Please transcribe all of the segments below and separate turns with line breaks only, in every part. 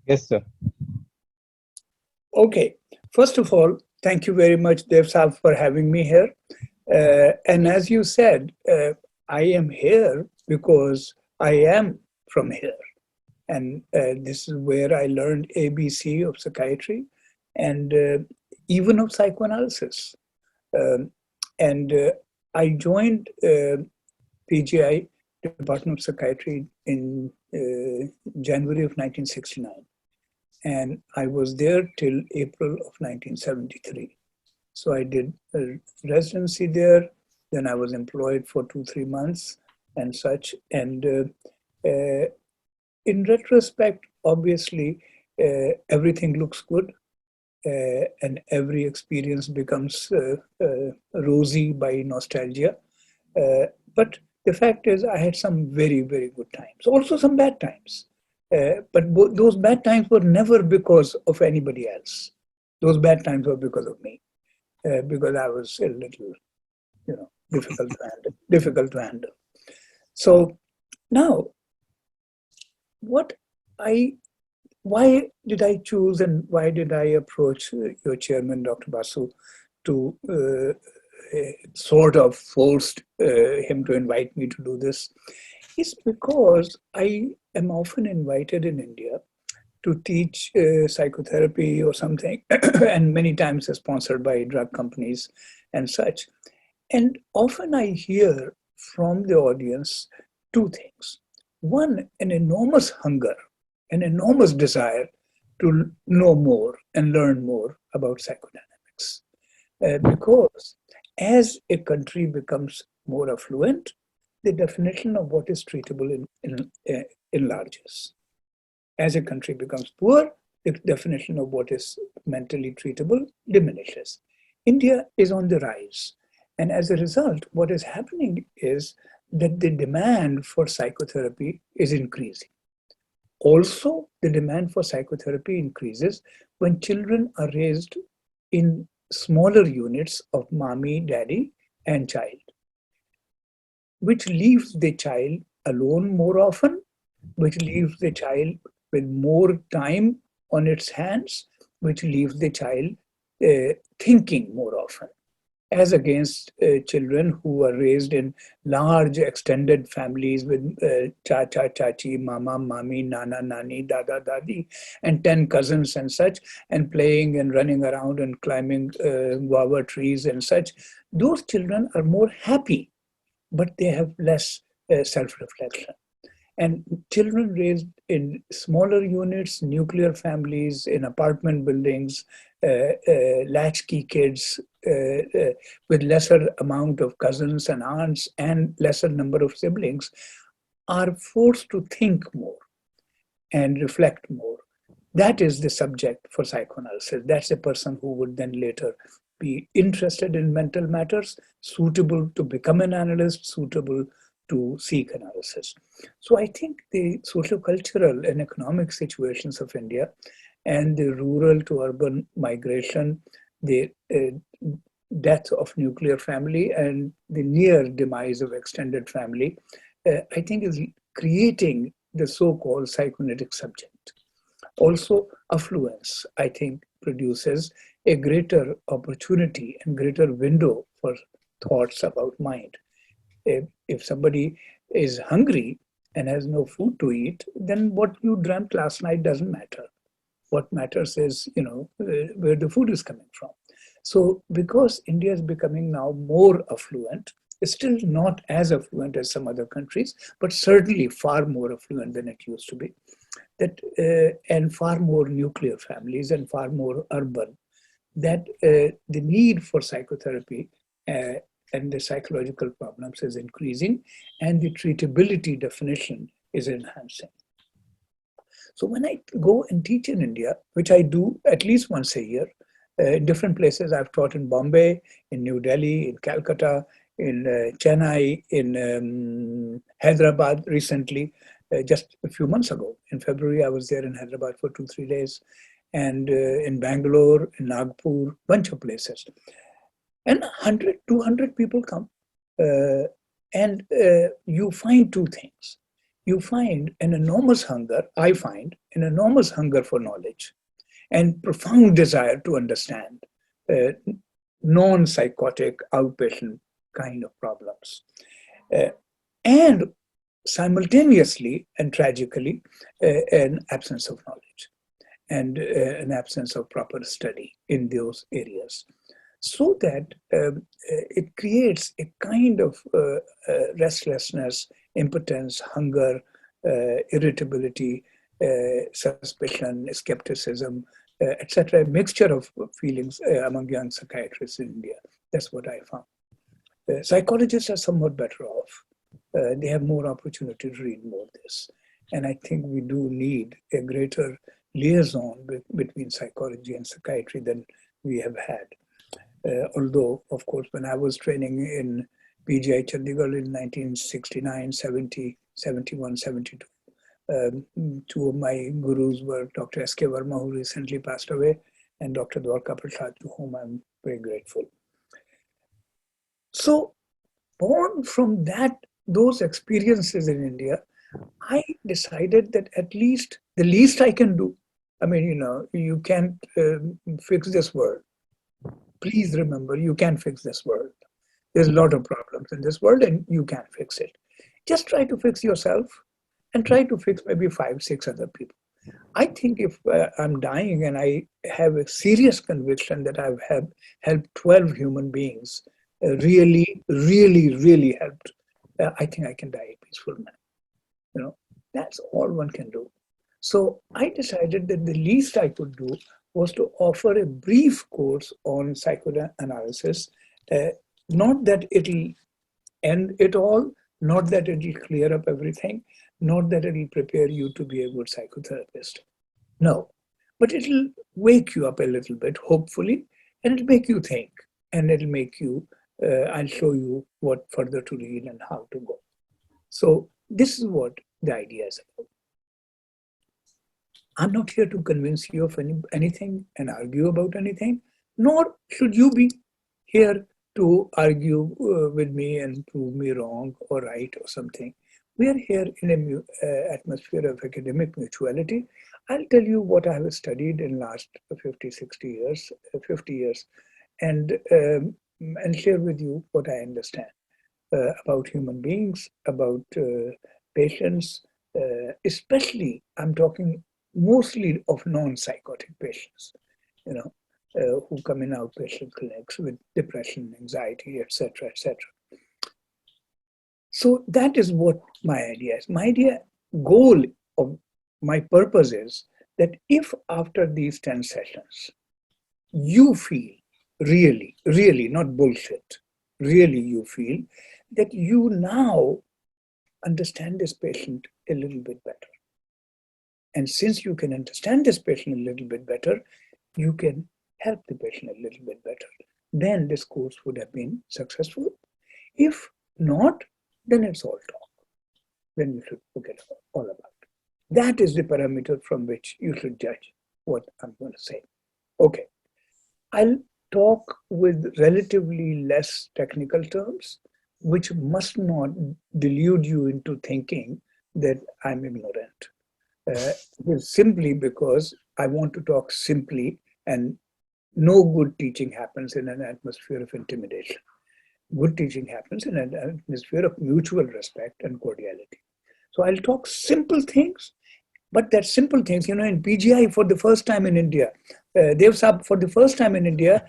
Yes, sir.
Okay. First of all, thank you very much, Dev Saab, for having me here. And as you said, I am here because I am from here. And this is where I learned ABC of psychiatry and even of psychoanalysis. Um, and I joined PGI, Department of Psychiatry, in January of 1969. And I was there till April of 1973. So I did a residency there. Then I was employed for 2-3 months and such. And in retrospect, obviously, everything looks good. And every experience becomes rosy by nostalgia. But the fact is, I had some very, very good times, also some bad times. But those bad times were never because of anybody else. Those bad times were because of me, because I was a little, difficult to handle. So now, why did I choose and why did I approach your chairman, Dr. Basu, to sort of forced him to invite me to do this? It's because I am often invited in India to teach psychotherapy or something, and many times sponsored by drug companies and such. And often I hear from the audience two things. One, an enormous hunger, an enormous desire to know more and learn more about psychodynamics. Because as a country becomes more affluent, the definition of what is treatable enlarges. As a country becomes poor, the definition of what is mentally treatable diminishes. India is on the rise. And as a result, what is happening is that the demand for psychotherapy is increasing. Also, the demand for psychotherapy increases when children are raised in smaller units of mommy, daddy, and child, which leaves the child alone more often, which leaves the child with more time on its hands, which leaves the child thinking more often, as against children who are raised in large extended families with cha-cha, chachi, mama, mami, nana, nani, dada, dadi, and 10 cousins and such, and playing and running around and climbing guava trees and such. Those children are more happy, but they have less self-reflection. And children raised in smaller units, nuclear families, in apartment buildings, latchkey kids with lesser amount of cousins and aunts and lesser number of siblings are forced to think more and reflect more. That is the subject for psychoanalysis. That's a person who would then later be interested in mental matters, suitable to become an analyst, suitable to seek analysis. So I think the socio-cultural and economic situations of India and the rural to urban migration, the death of nuclear family and the near demise of extended family, I think is creating the so-called psychoanalytic subject. Also, affluence, I think, produces a greater opportunity and greater window for thoughts about mind. If somebody is hungry and has no food to eat, then what you dreamt last night doesn't matter. What matters is, where the food is coming from. So because India is becoming now more affluent, it's still not as affluent as some other countries, but certainly far more affluent than it used to be. And far more nuclear families and far more urban, that the need for psychotherapy and the psychological problems is increasing, and the treatability definition is enhancing. So when I go and teach in India, which I do at least once a year, in different places, I've taught in Bombay, in New Delhi, in Calcutta, in Chennai, in Hyderabad recently, just a few months ago. In February, I was there in Hyderabad for 2-3 days, and in Bangalore, in Nagpur, bunch of places. And 100, 200 people come, and you find two things. you find an enormous hunger, I find an enormous hunger for knowledge and profound desire to understand non-psychotic outpatient kind of problems. And simultaneously and tragically, an absence of knowledge and an absence of proper study in those areas. So that it creates a kind of restlessness, impotence, hunger, irritability, suspicion, skepticism, etc., a mixture of feelings among young psychiatrists in India. That's what I found. Psychologists are somewhat better off. They have more opportunity to read more of this. And I think we do need a greater liaison between psychology and psychiatry than we have had. Although, of course, when I was training in PGI Chandigarh in 1969, 70, 71, 72, two of my gurus were Dr. S.K. Verma, who recently passed away, and Dr. Dwarka Prasad, to whom I'm very grateful. So, born from those experiences in India, I decided that at least the least I can do. I mean, you can't fix this world. Please remember, you can't fix this world. There's a lot of problems in this world and you can't fix it. Just try to fix yourself and try to fix maybe 5, 6 other people. I think if I'm dying and I have a serious conviction that I've helped 12 human beings, really, really, really helped, I think I can die a peaceful man. That's all one can do. So I decided that the least I could do was to offer a brief course on psychoanalysis. Not that it'll end it all, not that it'll clear up everything, not that it'll prepare you to be a good psychotherapist. No, but it'll wake you up a little bit, hopefully, and it'll make you think, and it'll make you, I'll show you what further to read and how to go. So this is what the idea is about. I'm not here to convince you of anything and argue about anything, nor should you be here to argue with me and prove me wrong or right or something. We are here in an atmosphere of academic mutuality. I'll tell you what I have studied in the last 50 years, and share with you what I understand about human beings, about patients, especially I'm talking mostly of non-psychotic patients, who come in outpatient clinics with depression, anxiety, etc., etc. So that is what my idea is. My goal of my purpose is that if after these 10 sessions, you feel really, really, not bullshit, really you feel that you now understand this patient a little bit better. And since you can understand this patient a little bit better, you can help the patient a little bit better. Then this course would have been successful. If not, then it's all talk. Then you should forget all about it. That is the parameter from which you should judge what I'm going to say. Okay. I'll talk with relatively less technical terms, which must not delude you into thinking that I'm ignorant. Simply because I want to talk simply, and no good teaching happens in an atmosphere of intimidation. Good teaching happens in an atmosphere of mutual respect and cordiality. So I'll talk simple things, but that simple things, in PGI for the first time in India, for the first time in India,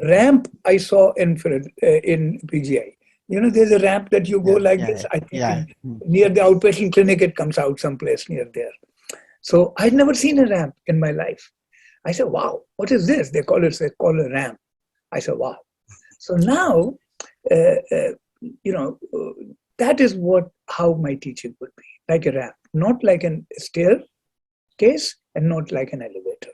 ramp I saw in PGI. There's a ramp that you go this. I think near the outpatient clinic, it comes out someplace near there. So I'd never seen a ramp in my life. I said, wow, what is this? They call a ramp. I said, wow. So now, that is how my teaching would be, like a ramp, not like a staircase and not like an elevator.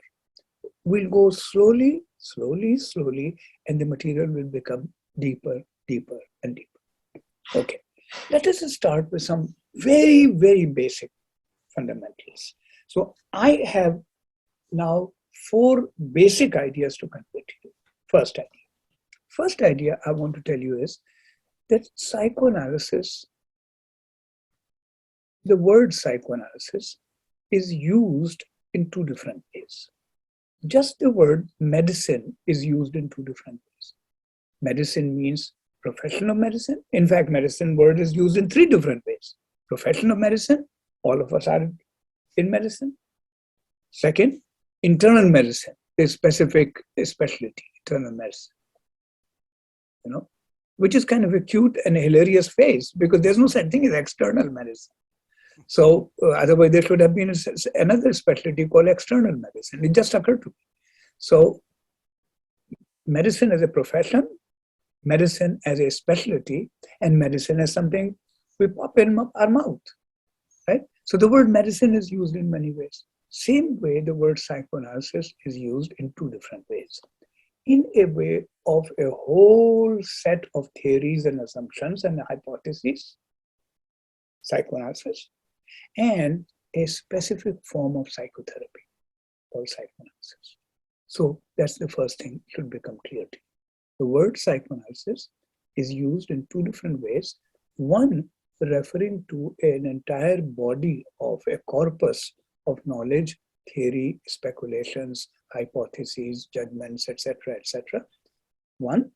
We'll go slowly, slowly, slowly, and the material will become deeper, deeper, and deeper. Okay, let us start with some very, very basic fundamentals. So I have now 4 basic ideas to convey to you. First idea I want to tell you is that psychoanalysis the word psychoanalysis is used in two different ways. Just the word medicine is used in two different ways. Medicine means profession of medicine. In fact, medicine word is used in three different ways. Profession of medicine, all of us are in medicine. Second, internal medicine, a specific specialty, internal medicine. Which is kind of a cute and hilarious phrase because there's no such thing as external medicine. So otherwise there should have been another specialty called external medicine. It just occurred to me. So medicine as a profession, medicine as a specialty, and medicine as something we pop in our mouth, right? So the word medicine is used in many ways. Same way the word psychoanalysis is used in two different ways. In a way of a whole set of theories and assumptions and hypotheses, psychoanalysis, and a specific form of psychotherapy called psychoanalysis. So that's the first thing should become clear to you. The word psychoanalysis is used in two different ways. One, referring to an entire body of a corpus of knowledge, theory, speculations, hypotheses, judgments, etc., etc. One.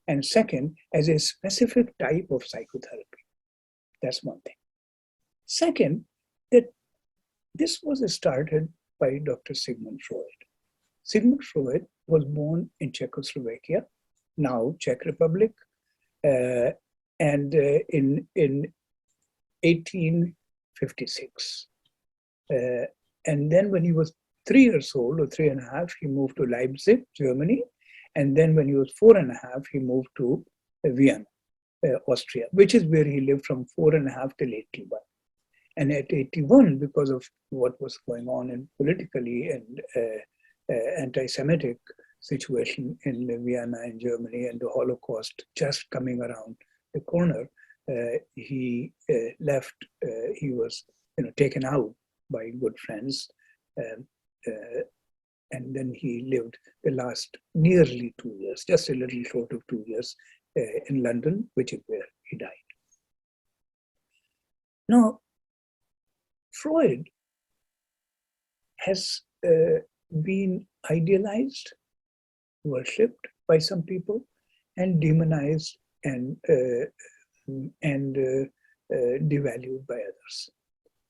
And second, as a specific type of psychotherapy. That's one thing. Second, that this was started by Dr. Sigmund Freud. Sigmund Freud was born in Czechoslovakia, now Czech Republic, and in 1856. And then when he was 3 years old or 3.5, he moved to Leipzig, Germany. And then when he was 4.5, he moved to Vienna, Austria, which is where he lived from 4.5 till 81. And at 81, because of what was going on in politically and anti-Semitic situation in Vienna and Germany and the Holocaust just coming around the corner, he left. He was taken out by good friends. And then he lived the last nearly 2 years, just a little short of 2 years, in London, which is where he died. Now, Freud has been idealized, worshipped by some people, and demonized and devalued by others.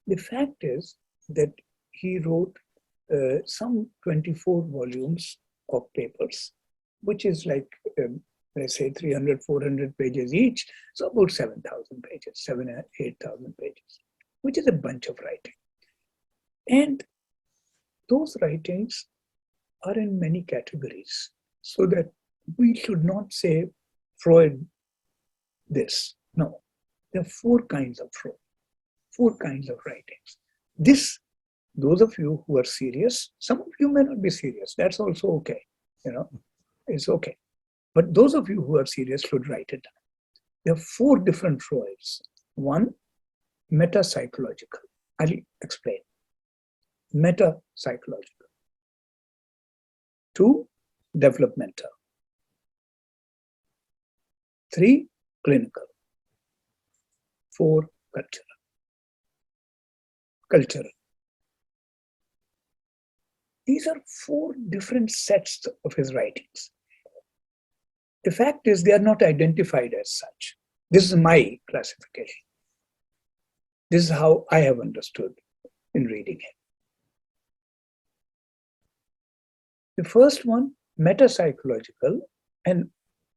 The fact is that he wrote some 24 volumes of papers, which is like, let's say 300, 400 pages each, so about 7,000 pages, 7,000 or 8,000 pages, which is a bunch of writing. And those writings are in many categories, so that we should not say Freud this. No, there are 4 kinds of Freud, 4 kinds of writings. Those of you who are serious, some of you may not be serious. That's also okay. It's okay. But those of you who are serious should write it down. There are 4 different Freuds. 1, metapsychological. I'll explain. Metapsychological. 2, developmental. 3, clinical. 4, cultural. These are 4 different sets of his writings. The fact is, they are not identified as such. This is my classification. This is how I have understood in reading him. The first one, metapsychological, and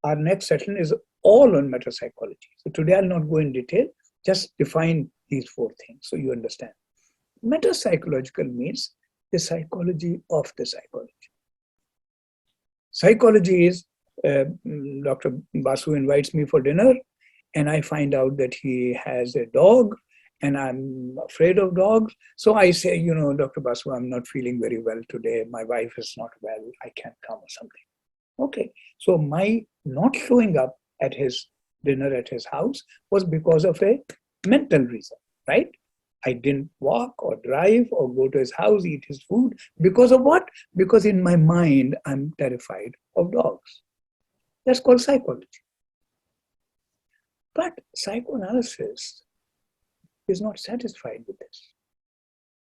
our next session is all on metapsychology. So today I'll not go in detail, just define these 4 things so you understand. Metapsychological means the psychology of the psychology. Psychology is, Dr. Basu invites me for dinner, and I find out that he has a dog, and I'm afraid of dogs. So I say, Dr. Basu, I'm not feeling very well today. My wife is not well. I can't come or something. Okay. So my not showing up at his dinner at his house was because of a mental reason, right? I didn't walk or drive or go to his house, eat his food. Because of what? Because in my mind, I'm terrified of dogs. That's called psychology. But psychoanalysis is not satisfied with this.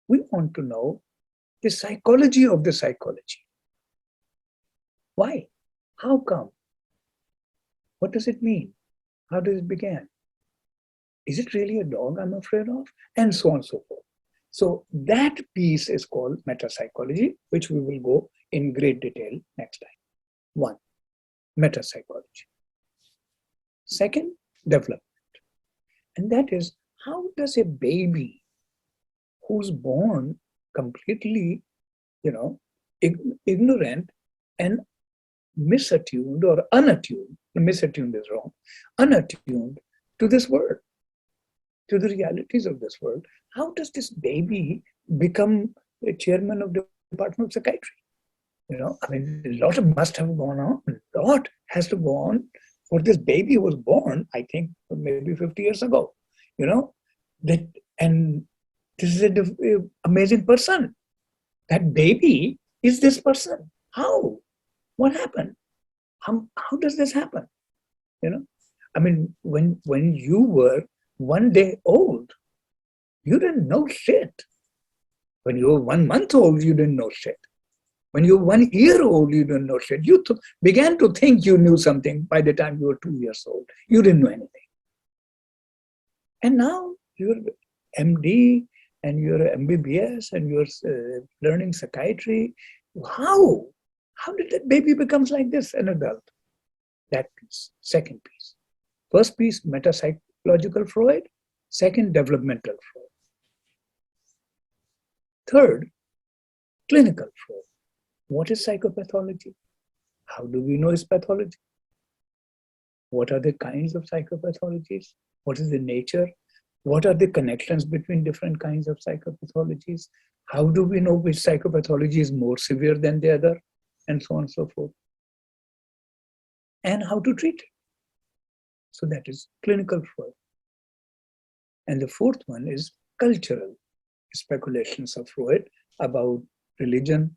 We want to know the psychology of the psychology. Why? How come? What does it mean? How does it begin? Is it really a dog I'm afraid of? And so on and so forth. So that piece is called metapsychology, which we will go in great detail next time. 1, metapsychology. 2, development. And that is, how does a baby who's born completely, ignorant and misattuned or unattuned, misattuned is wrong, unattuned to this world, to the realities of this world, how does this baby become a chairman of the Department of Psychiatry? A lot must have gone on. A lot has to go on for this baby who was born, I think, maybe 50 years ago. And this is an amazing person. That baby is this person. How? What happened? How does this happen? When you were 1 day old, you didn't know shit. When you were 1 month old, you didn't know shit. When you were 1 year old, you didn't know shit. You began to think you knew something by the time you were 2 years old. You didn't know anything. And now you're MD and you're MBBS and you're learning psychiatry. How? How did that baby becomes like this, an adult? That piece. Second piece. First piece, metapsychological Freud. Second, developmental Freud. Third, clinical Freud. What is psychopathology? How do we know its pathology? What are the kinds of psychopathologies? What is the nature? What are the connections between different kinds of psychopathologies? How do we know which psychopathology is more severe than the other? And so on and so forth. And how to treat it. So that is clinical Freud. And the fourth one is cultural speculations of Freud about religion,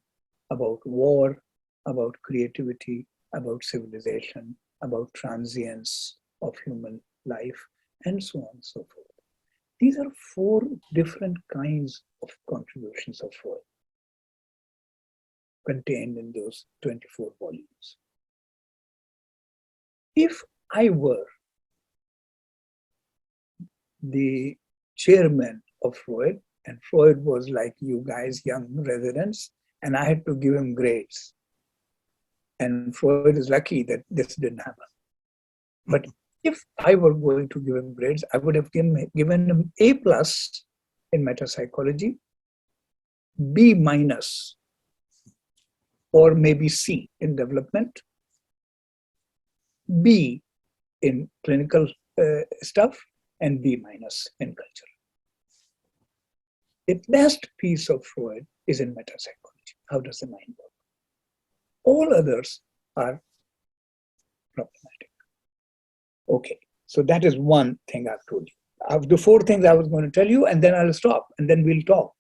about war, about creativity, about civilization, about transience of human life, and so on and so forth. These are 4 different kinds of contributions of Freud contained in those 24 volumes. If I were the chairman of Freud, and Freud was like you guys, young residents, and I had to give him grades. And Freud is lucky that this didn't happen. But if I were going to give him grades, I would have given him A+ in metapsychology, B- or maybe C in development, B in clinical stuff, and B- in culture. The best piece of Freud is in metapsychology. How does the mind work? All others are problematic. Okay, so that is one thing I've told you. Of the 4 things I was going to tell you, and then I'll stop, and then we'll talk.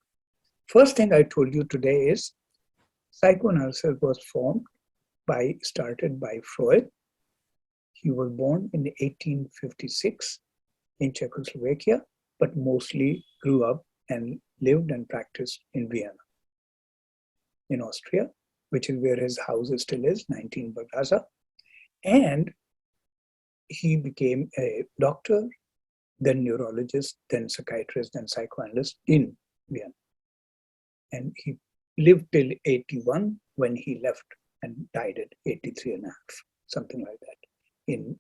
First thing I told you today is psychoanalysis was started by Freud. He was born in 1856 in Czechoslovakia, but mostly grew up and lived and practiced in Vienna, in Austria, which is where his house still is, 19 Bagaza. And he became a doctor, then neurologist, then psychiatrist, then psychoanalyst in Vienna. And he lived till 81 when he left and died at 83 and a half, something like that, in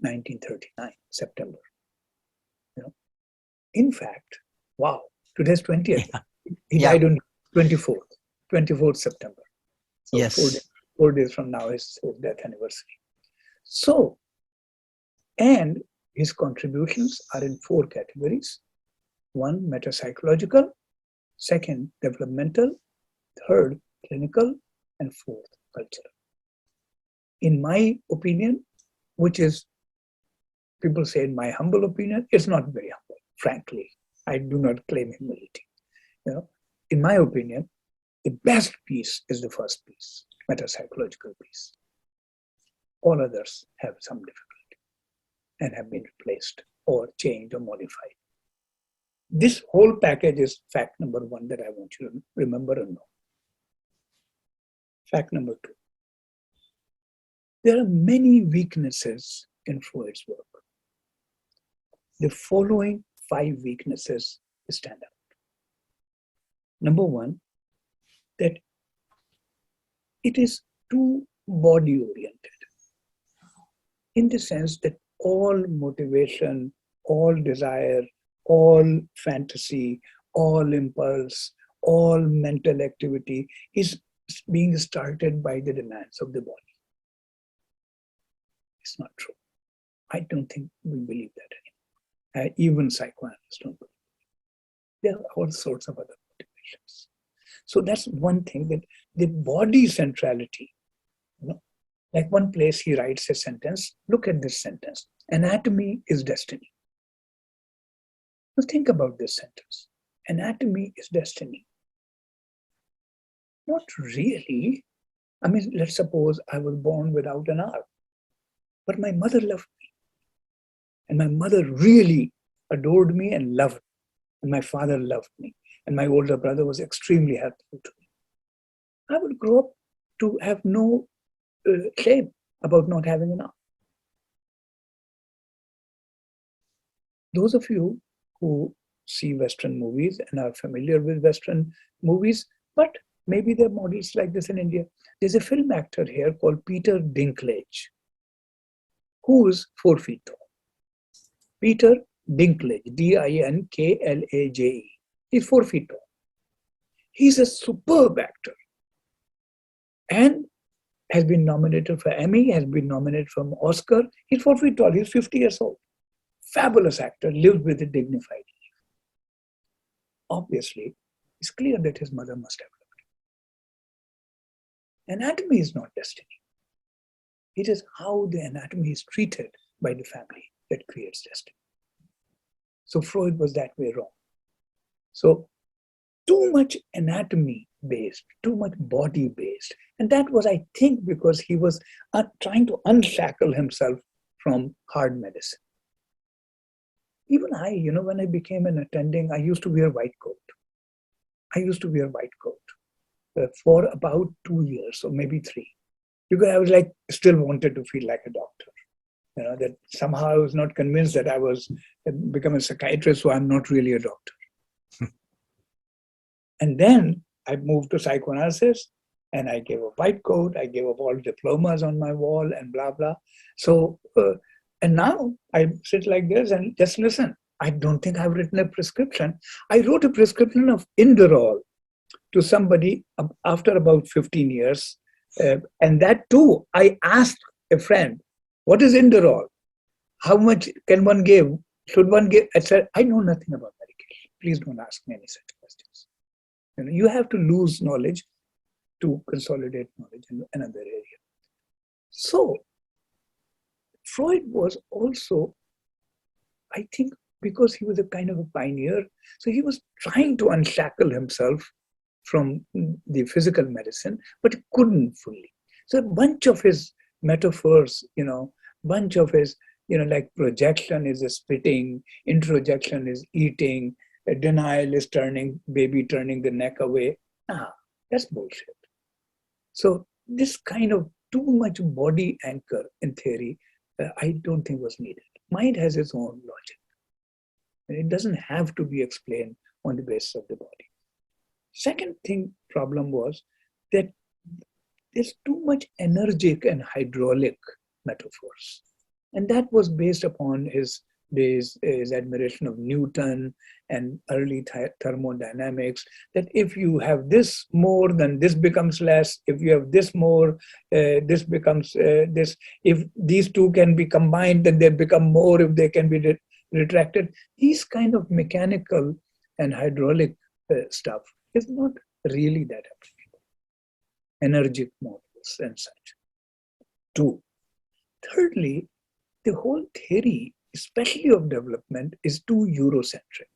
1939, September. In fact, wow, today's 20th. Yeah. He died on 24th September. So yes. 4 days from now is his death anniversary. So, and his contributions are in 4 categories. 1, metapsychological. 2, developmental. 3, clinical. And 4, cultural. In my opinion, which is, people say in my humble opinion, it's not very humble, frankly. I do not claim humility. In my opinion, the best piece is the first piece, metapsychological piece. All others have some difficulty and have been replaced or changed or modified. This whole package is fact number one that I want you to remember and know. Fact number two. There are many weaknesses in Freud's work. The following 5 weaknesses stand out. Number one, that it is too body-oriented, in the sense that all motivation, all desire, all fantasy, all impulse, all mental activity is being started by the demands of the body. It's not true. I don't think we believe that anymore. Even psychoanalysts don't believe it. There are all sorts of other motivations. So that's one thing, that the body centrality, like one place he writes a sentence, look at this sentence, anatomy is destiny. Now think about this sentence, anatomy is destiny. Not really. I mean, let's suppose I was born without an arm, but my mother loved me. And my mother really adored me and loved me. And my father loved me. And my older brother was extremely helpful to me. I would grow up to have no shame about not having an arm. Those of you who see Western movies and are familiar with Western movies, but maybe there are models like this in India. There's a film actor here called Peter Dinklage, who is 4 feet tall. Peter Dinklage, Dinklage. He's 4 feet tall. He's a superb actor and has been nominated for Emmy, has been nominated for an Oscar. He's 4 feet tall. He's 50 years old. Fabulous actor, lived with a dignified life. Obviously, it's clear that his mother must have loved him. Anatomy is not destiny. It is how the anatomy is treated by the family that creates destiny. So Freud was that way wrong. So too much anatomy based, too much body based. And that was, I think, because he was trying to unshackle himself from hard medicine. Even I, when I became an attending, I used to wear white coat. For about 2 years, or maybe 3. Because I was still wanted to feel like a doctor. That somehow I was not convinced that I was become a psychiatrist, so I'm not really a doctor. And then I moved to psychoanalysis, and I gave up white coat, I gave up all diplomas on my wall and blah, blah. So, and now I sit like this and just listen. I don't think I've written a prescription. I wrote a prescription of Inderol to somebody after about 15 years. And that too, I asked a friend, what is Inderol? How much can one give? Should one give? I said, I know nothing about medication. Please don't ask me any such questions. You have to lose knowledge to consolidate knowledge in another area. So Freud was also, I think, because he was a kind of a pioneer, so he was trying to unshackle himself from the physical medicine, but he couldn't fully. So a bunch of his metaphors, bunch of his, like projection is a spitting, introjection is eating, denial is turning the neck away. That's bullshit. So this kind of too much body anchor in theory, I don't think was needed. Mind has its own logic. And it doesn't have to be explained on the basis of the body. Second problem was that there's too much energetic and hydraulic metaphors. And that was based upon his admiration of Newton and early thermodynamics, that if you have this more, then this becomes less. If you have this more, this becomes this. If these two can be combined, then they become more if they can be retracted. These kind of mechanical and hydraulic stuff is not really that applicable. Energetic models and such. 2. Thirdly, the whole theory, especially of development, is too Eurocentric.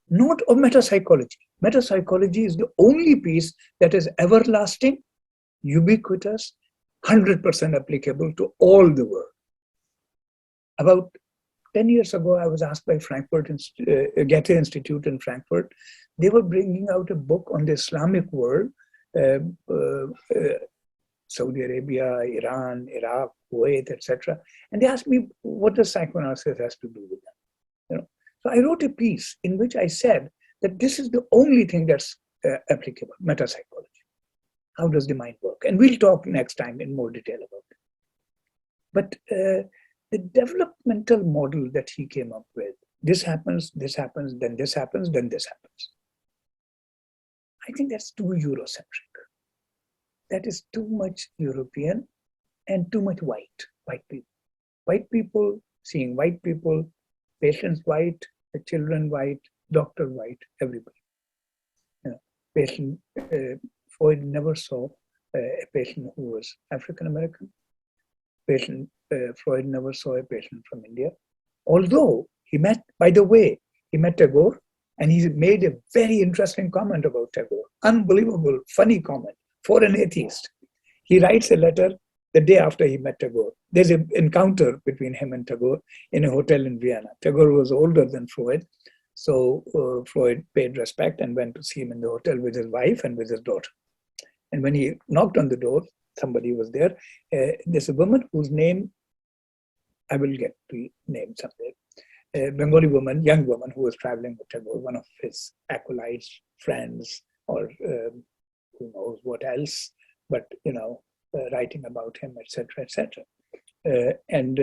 Not of metapsychology. Metapsychology is the only piece that is everlasting, ubiquitous, 100% applicable to all the world. About 10 years ago, I was asked by Goethe Institute in Frankfurt. They were bringing out a book on the Islamic world, uh, uh, uh, Saudi Arabia, Iran, Iraq, Kuwait, etc. And they asked me, what does psychoanalysis has to do with that? So I wrote a piece in which I said that this is the only thing that's applicable, metapsychology. How does the mind work? And we'll talk next time in more detail about it. But the developmental model that he came up with, this happens, then this happens, then this happens. I think that's too Eurocentric. That is too much European and too much white people. White people seeing white people, patients white, the children white, doctor white, everybody. Patient, Freud never saw a patient who was African American. Freud never saw a patient from India. Although he met, by the way, he met Tagore, and he made a very interesting comment about Tagore. Unbelievable, funny comment for an atheist. He writes a letter the day after he met Tagore. There's an encounter between him and Tagore in a hotel in Vienna. Tagore was older than Freud, so Freud paid respect and went to see him in the hotel with his wife and with his daughter. And when he knocked on the door, somebody was there. There's a woman whose name, I will get to name someday. A Bengali woman, young woman who was traveling with Tagore, one of his acolytes, friends, or who knows what else, but writing about him, etc., etc. And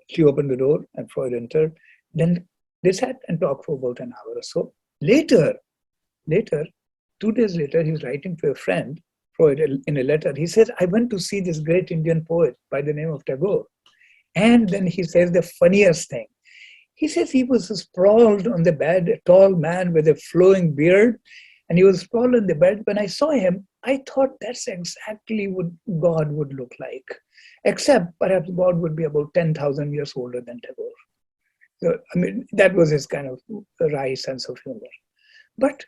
she opened the door, and Freud entered. Then they sat and talked for about an hour or so. Later, 2 days later, he's writing to a friend, Freud, in a letter. He says, I went to see this great Indian poet by the name of Tagore. And then he says the funniest thing. He says he was sprawled on the bed, a tall man with a flowing beard, and he was sprawled on the bed. When I saw him, I thought that's exactly what God would look like, except perhaps God would be about 10,000 years older than Tagore. So, I mean, that was his kind of wry sense of humor. But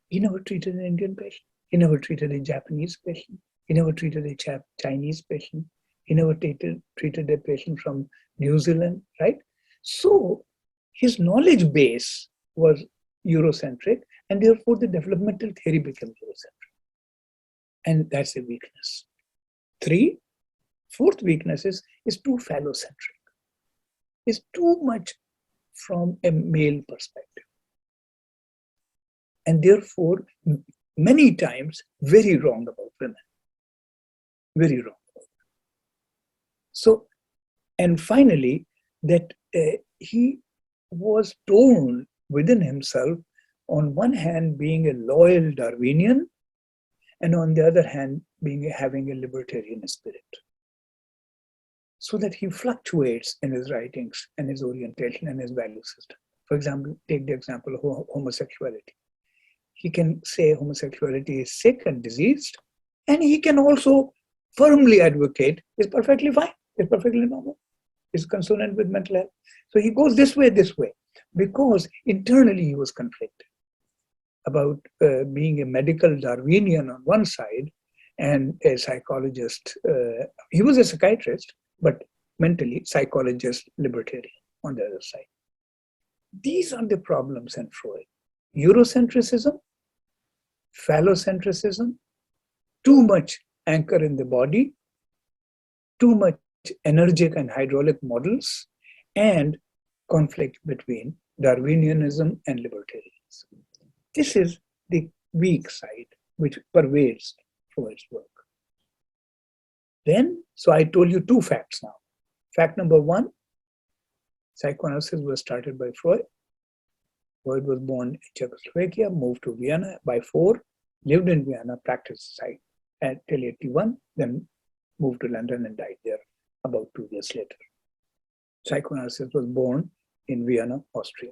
he never treated an Indian patient. He never treated a Japanese patient. He never treated a Chinese patient. He never treated a patient from New Zealand, right? So his knowledge base was Eurocentric, and therefore the developmental theory became Eurocentric. And that's a weakness. Fourth weakness is too phallocentric. It's too much from a male perspective. And therefore, many times, very wrong about women. Very wrong. So, and finally, that he was torn within himself, on one hand being a loyal Darwinian, and on the other hand having a libertarian spirit. So that he fluctuates in his writings and his orientation and his value system. For example, take the example of homosexuality. He can say homosexuality is sick and diseased, and he can also firmly advocate it's perfectly fine, it's perfectly normal, it's consonant with mental health. So he goes this way, because internally he was conflicted about being a medical Darwinian on one side and a psychologist. He was a psychiatrist, but mentally psychologist, libertarian on the other side. These are the problems in Freud. Eurocentrism, phallocentrism, too much anchor in the body, too much energetic and hydraulic models, and conflict between Darwinianism and libertarianism. This is the weak side which pervades Freud's work. Then, so I told you 2 facts now. Fact number 1, psychoanalysis was started by Freud. Freud was born in Czechoslovakia, moved to Vienna by 4, lived in Vienna, practiced psych until 81, then moved to London and died there about 2 years later. Psychoanalysis was born in Vienna, Austria.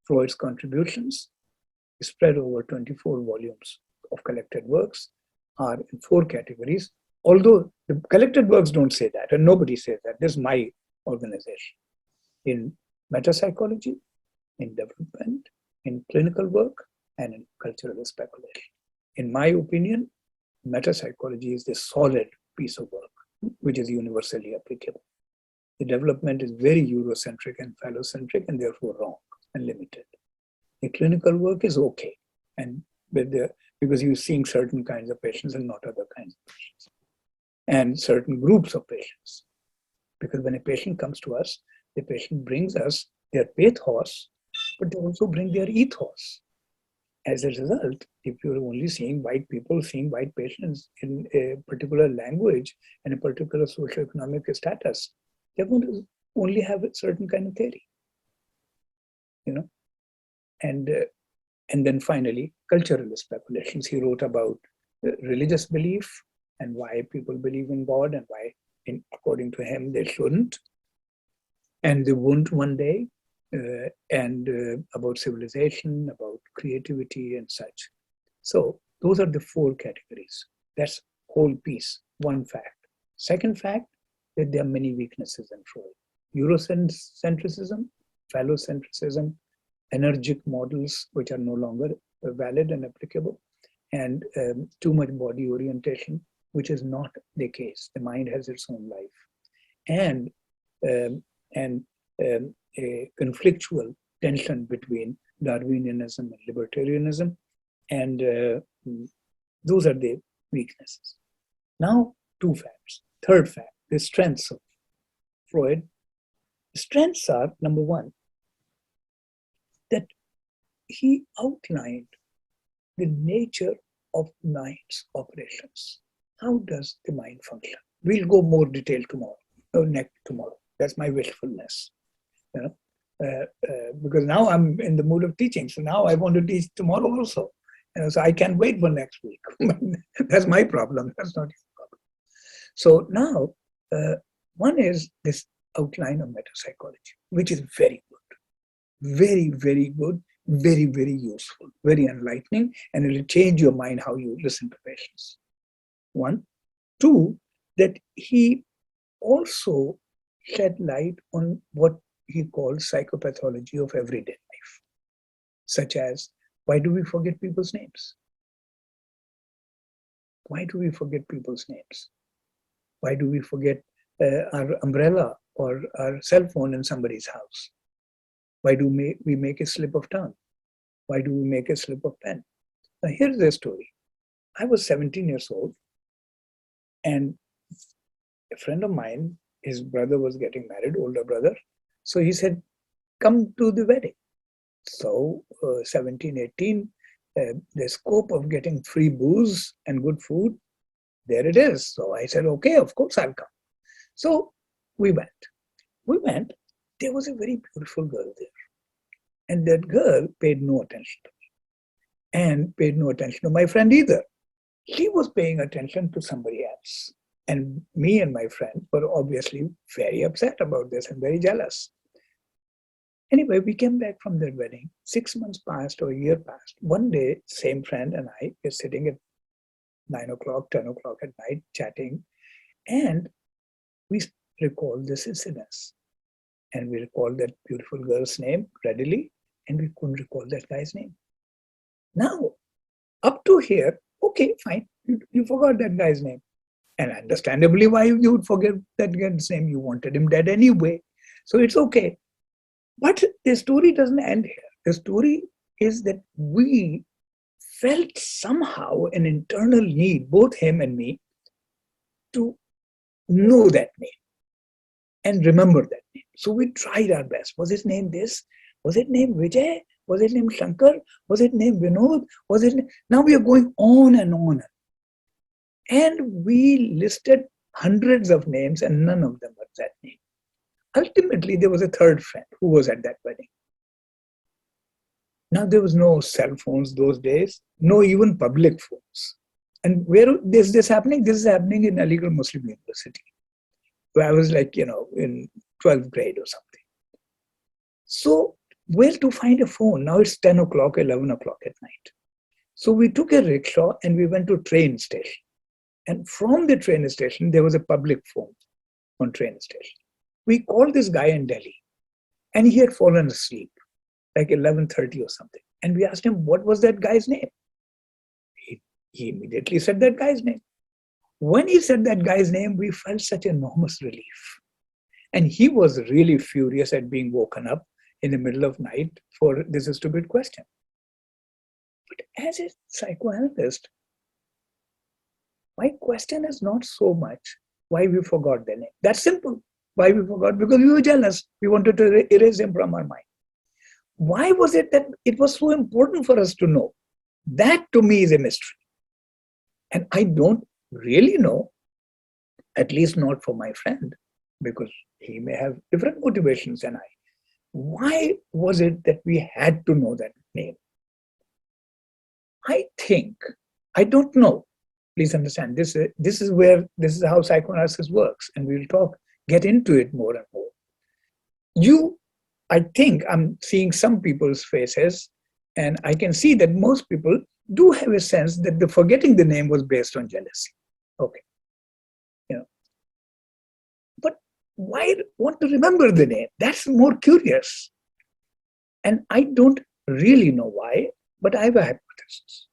Freud's contributions, spread over 24 volumes of collected works, are in 4 categories. Although the collected works don't say that, and nobody says that. This is my organization. In metapsychology, in development, in clinical work, and in cultural speculation. In my opinion, metapsychology is the solid piece of work which is universally applicable. The development is very Eurocentric and phallocentric and therefore wrong and limited. The clinical work is okay, and because you're seeing certain kinds of patients and not other kinds of patients, and certain groups of patients. Because when a patient comes to us, the patient brings us their pathos, but they also bring their ethos. As a result, if you're only seeing white people, seeing white patients in a particular language and a particular socioeconomic status, they're going to only have a certain kind of theory, and then finally, cultural speculations. He wrote about religious belief and why people believe in God and why, according to him, they shouldn't, and they won't one day, and about civilization, about creativity and such. So those are the four categories. That's whole piece, one fact. Second fact, that there are many weaknesses in Freud. Eurocentrism, phallocentrism, energetic models which are no longer valid and applicable, and too much body orientation, which is not the case. The mind has its own life, and a conflictual tension between Darwinianism and libertarianism, and those are the weaknesses. Now, two facts. Third fact, the strengths of Freud. The strengths are, number one, that he outlined the nature of mind's operations. How does the mind function? We'll go more detail tomorrow. That's my wishfulness. Because now I'm in the mood of teaching. So now I want to teach tomorrow also. So I can't wait for next week. That's my problem. That's not your problem. So now, one is this outline of metapsychology, which is very good. Very, very good. Very, very useful. Very enlightening. And it will change your mind how you listen to patients. One. Two, that he also shed light on what he calls psychopathology of everyday life, such as, why do we forget people's names? Why do we forget people's names? Why do we forget our umbrella or our cell phone in somebody's house? Why do we make a slip of tongue? Why do we make a slip of pen? Now here's the story. I was 17 years old, and a friend of mine, his brother was getting married, older brother. So he said, come to the wedding. So 17, 18, the scope of getting free booze and good food, there it is. So I said, okay, of course I'll come. So we went. There was a very beautiful girl there. And that girl paid no attention to me and paid no attention to my friend either. She was paying attention to somebody else. And me and my friend were obviously very upset about this and very jealous. Anyway, we came back from that wedding. 6 months passed or a year passed. One day, same friend and I were sitting at 9 o'clock, 10 o'clock at night chatting. And we recalled this incident. And we recalled that beautiful girl's name readily. And we couldn't recall that guy's name. Now, up to here, okay, fine. You forgot that guy's name. And understandably, why you would forget that guy's name? You wanted him dead anyway. So it's okay. But the story doesn't end here. The story is that we felt somehow an internal need, both him and me, to know that name and remember that name. So we tried our best. Was his name this? Was it named Vijay? Was it named Shankar? Was it named Vinod? Now we are going on and on. And we listed hundreds of names and none of them were that name. Ultimately, there was a third friend who was at that wedding. Now, there was no cell phones those days, no even public phones. And where is this happening? This is happening in Aligarh Muslim University, where I was like, in 12th grade or something. So where to find a phone? Now it's 10 o'clock, 11 o'clock at night. So we took a rickshaw and we went to train station. And from the train station, there was a public phone on train station. We called this guy in Delhi and he had fallen asleep, like 11:30 or something. And we asked him, what was that guy's name? He immediately said that guy's name. When he said that guy's name, we felt such enormous relief. And he was really furious at being woken up in the middle of night for this stupid question. But as a psychoanalyst, my question is not so much why we forgot the name. That's simple. Why we forgot? Because we were jealous. We wanted to erase him from our mind. Why was it that it was so important for us to know? That to me is a mystery. And I don't really know, at least not for my friend, because he may have different motivations than I. Why was it that we had to know that name? I think, I don't know. Please understand, this is how psychoanalysis works, and we'll get into it more and more. I think I'm seeing some people's faces, and I can see that most people do have a sense that the forgetting the name was based on jealousy. Okay. But why want to remember the name? That's more curious. And I don't really know why, but I have a hypothesis.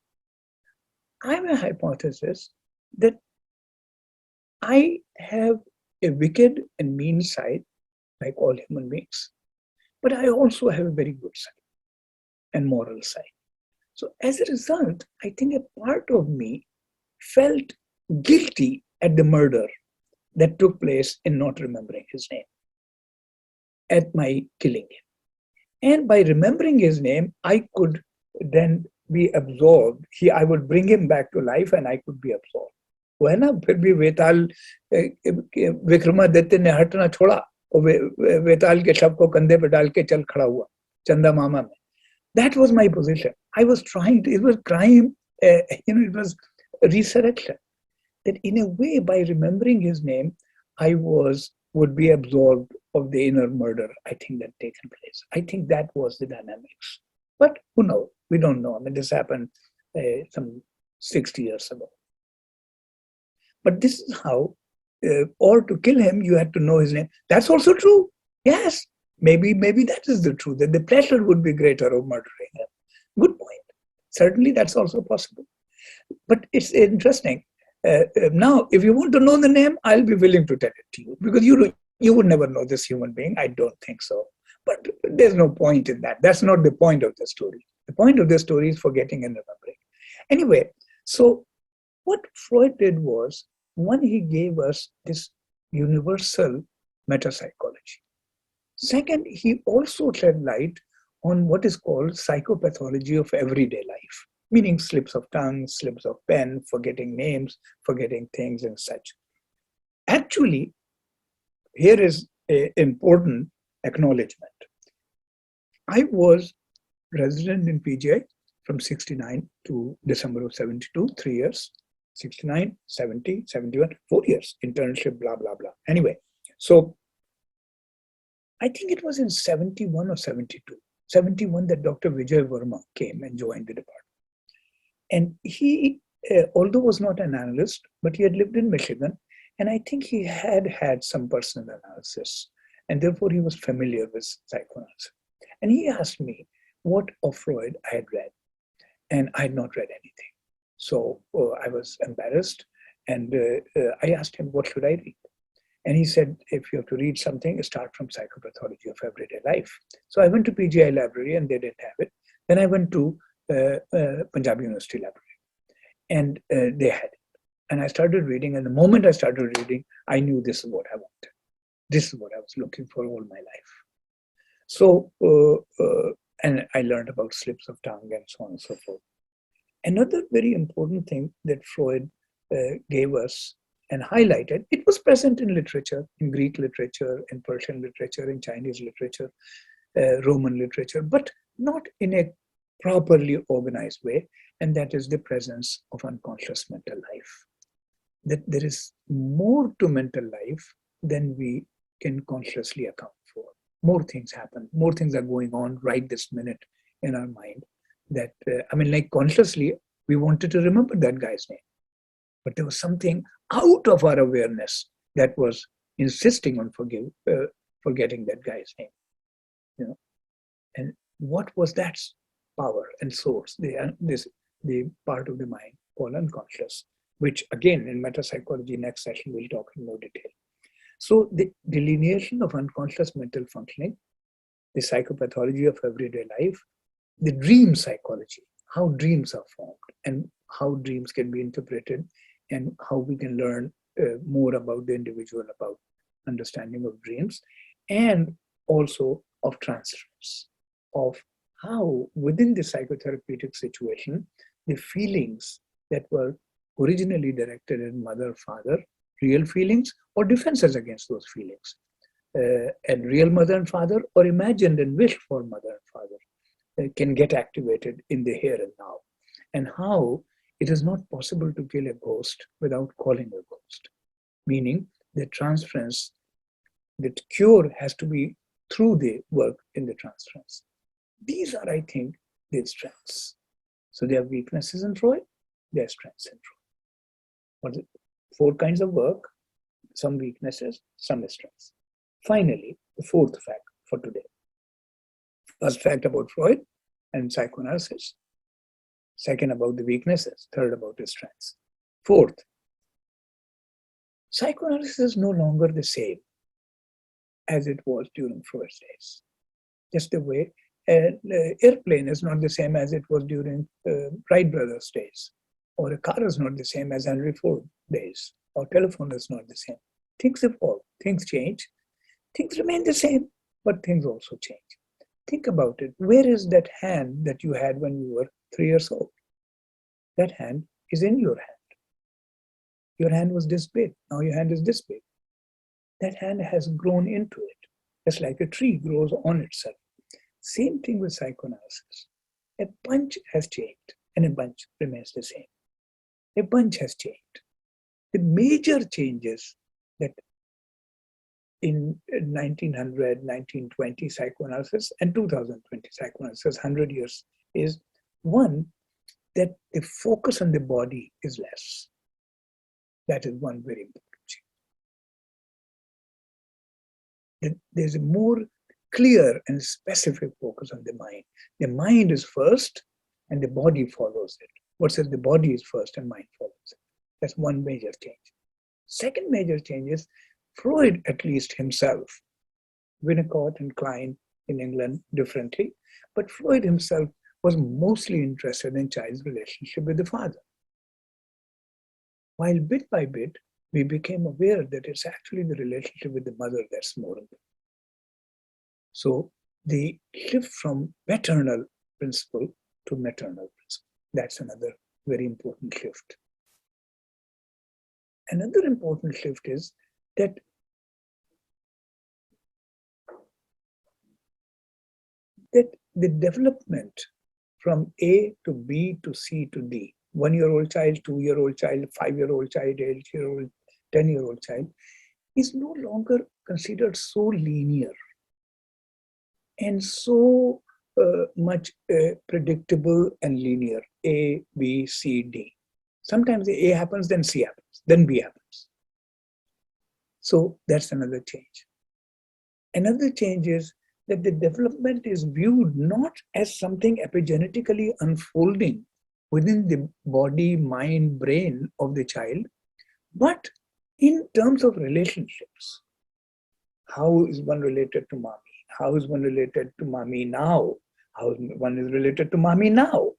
I have a hypothesis that I have a wicked and mean side, like all human beings, but I also have a very good side and moral side. So as a result, I think a part of me felt guilty at the murder that took place in not remembering his name, at my killing him. And by remembering his name, I could then be absolved. I would bring him back to life and I could be absolved. वो है ना, फिर भी वेताल विक्रमादित्य ने हटना छोड़ा और वेताल के शव को कंधे पे डाल के चल खड़ा हुआ चंदा मामा में. That was my position. I was trying to, it was crime, it was resurrection. That in a way, by remembering his name, I would be absolved of the inner murder, I think, that taken place. I think that was the dynamics. But who knows? We don't know. I mean, this happened some 60 years ago. But this is how, or to kill him, you had to know his name. That's also true. Yes, maybe that is the truth, that the pleasure would be greater of murdering him. Good point. Certainly, that's also possible. But it's interesting. Now, if you want to know the name, I'll be willing to tell it to you, because you would never know this human being. I don't think so. But there's no point in that. That's not the point of the story. The point of the story is forgetting and remembering. Anyway, so what Freud did was, one, he gave us this universal metapsychology. Second, he also shed light on what is called psychopathology of everyday life, meaning slips of tongue, slips of pen, forgetting names, forgetting things and such. Actually, here is an important acknowledgement. I was resident in PGI from 69 to December of 72, 3 years. 69, 70, 71, 4 years, internship, blah, blah, blah. Anyway, so I think it was in 71 or 72, 71 that Dr. Vijay Verma came and joined the department. And he, although was not an analyst, but he had lived in Michigan, and I think he had some personal analysis, and therefore he was familiar with psychoanalysis. And he asked me what of Freud I had read, and I had not read anything. So I was embarrassed, and I asked him, what should I read? And he said, if you have to read something, start from Psychopathology of Everyday Life. So I went to PGI library and they didn't have it. Then I went to Punjab University library and they had it. And I started reading, and the moment I started reading, I knew this is what I wanted. This is what I was looking for all my life. So, and I learned about slips of tongue and so on and so forth. Another very important thing that Freud gave us and highlighted, it was present in literature, in Greek literature, in Persian literature, in Chinese literature, Roman literature, but not in a properly organized way, and that is the presence of unconscious mental life. That there is more to mental life than we can consciously account for. More things happen, more things are going on right this minute in our mind. That, like consciously, we wanted to remember that guy's name. But there was something out of our awareness that was insisting on forgetting that guy's name. And what was that power and source? The part of the mind called unconscious, which again in metapsychology, next session we'll talk in more detail. So the delineation of unconscious mental functioning, the psychopathology of everyday life, the dream psychology, how dreams are formed and how dreams can be interpreted and how we can learn more about the individual, about understanding of dreams, and also of transference, of how within the psychotherapeutic situation, the feelings that were originally directed at mother, father, real feelings or defenses against those feelings, and real mother and father or imagined and wished for mother and father can get activated in the here and now, and how it is not possible to kill a ghost without calling a ghost, meaning the transference, the cure has to be through the work in the transference. These are, I think, the strengths. So there are weaknesses in Freud, there are strengths in Freud. What are the 4 kinds of work, some weaknesses, some strengths. Finally, the 4th fact for today. First fact about Freud and psychoanalysis. Second about the weaknesses. Third about the strengths. 4th, psychoanalysis is no longer the same as it was during Freud's days. Just the way an airplane is not the same as it was during Wright brothers' days, or a car is not the same as Henry Ford days, or telephone is not the same. Things evolve, things change, things remain the same, but things also change. Think about it. Where is that hand that you had when you were 3 years old? That hand is in your hand. Your hand was this big. Now your hand is this big. That hand has grown into it, just like a tree grows on itself. Same thing with psychoanalysis. A bunch has changed and a bunch remains the same. A bunch has changed. The major changes that in 1900, 1920 psychoanalysis and 2020 psychoanalysis, 100 years, is one, that the focus on the body is less. That is one very important change. There's a more clear and specific focus on the mind. The mind is first and the body follows it. What says the body is first and mind follows it. That's one major change. Second major change is Freud, at least himself, Winnicott and Klein in England differently, but Freud himself was mostly interested in child's relationship with the father. While bit by bit, we became aware that it's actually the relationship with the mother that's more important. So the shift from paternal principle to maternal principle, that's another very important shift. Another important shift is that the development from A to B to C to D, 1-year-old child, 2-year-old child, 5-year-old child, 8-year-old, 10-year-old child, is no longer considered so linear and so much predictable and linear, A, B, C, D. Sometimes the A happens, then C happens, then B happens. So that's another change. Another change is that the development is viewed not as something epigenetically unfolding within the body, mind, brain of the child, but in terms of relationships. How is one related to mommy? How is one related to mommy now? How is one is related to mommy now?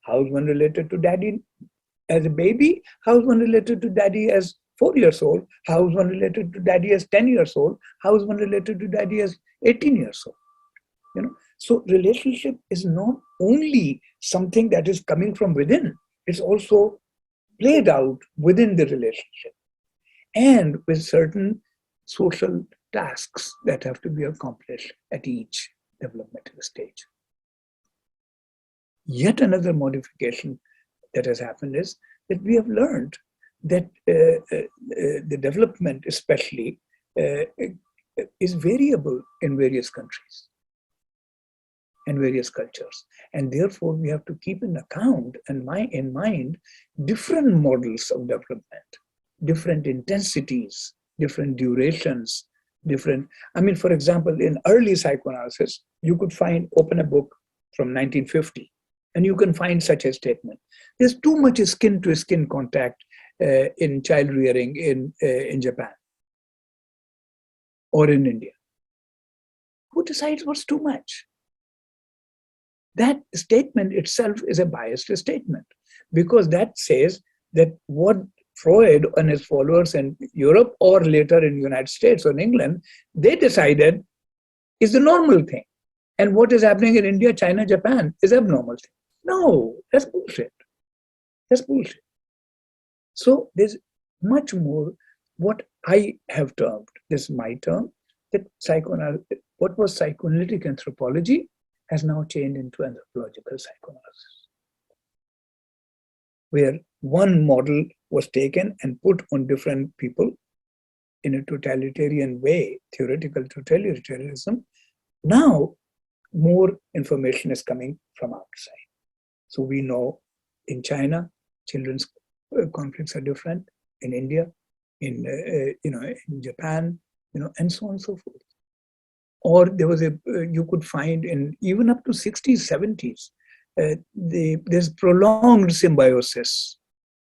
How is one related to daddy as a baby? How is one related to daddy as 4 years old? How is one related to daddy as 10 years old? How is one related to daddy as 18 years old? You know, so relationship is not only something that is coming from within, it's also played out within the relationship and with certain social tasks that have to be accomplished at each developmental stage. Yet another modification that has happened is that we have learned that the development especially is variable in various countries and various cultures. And therefore we have to keep in account and in mind different models of development, different intensities, different durations, different, for example, in early psychoanalysis, you could open a book from 1950 and you can find such a statement. There's too much skin to skin contact in child rearing in Japan. or in India? Who decides what's too much? That statement itself is a biased statement, because that says that what Freud and his followers in Europe or later in the United States or in England, they decided is the normal thing. And what is happening in India, China, Japan is abnormal thing. No, that's bullshit. That's bullshit. So there's much more what I have termed, this is my term, that what was psychoanalytic anthropology has now changed into anthropological psychoanalysis, where one model was taken and put on different people in a totalitarian way, theoretical totalitarianism. Now, more information is coming from outside. So we know in China, children's conflicts are different. In India, in Japan, and so on and so forth. Or there was you could find in even up to 60s, 70s, there's prolonged symbiosis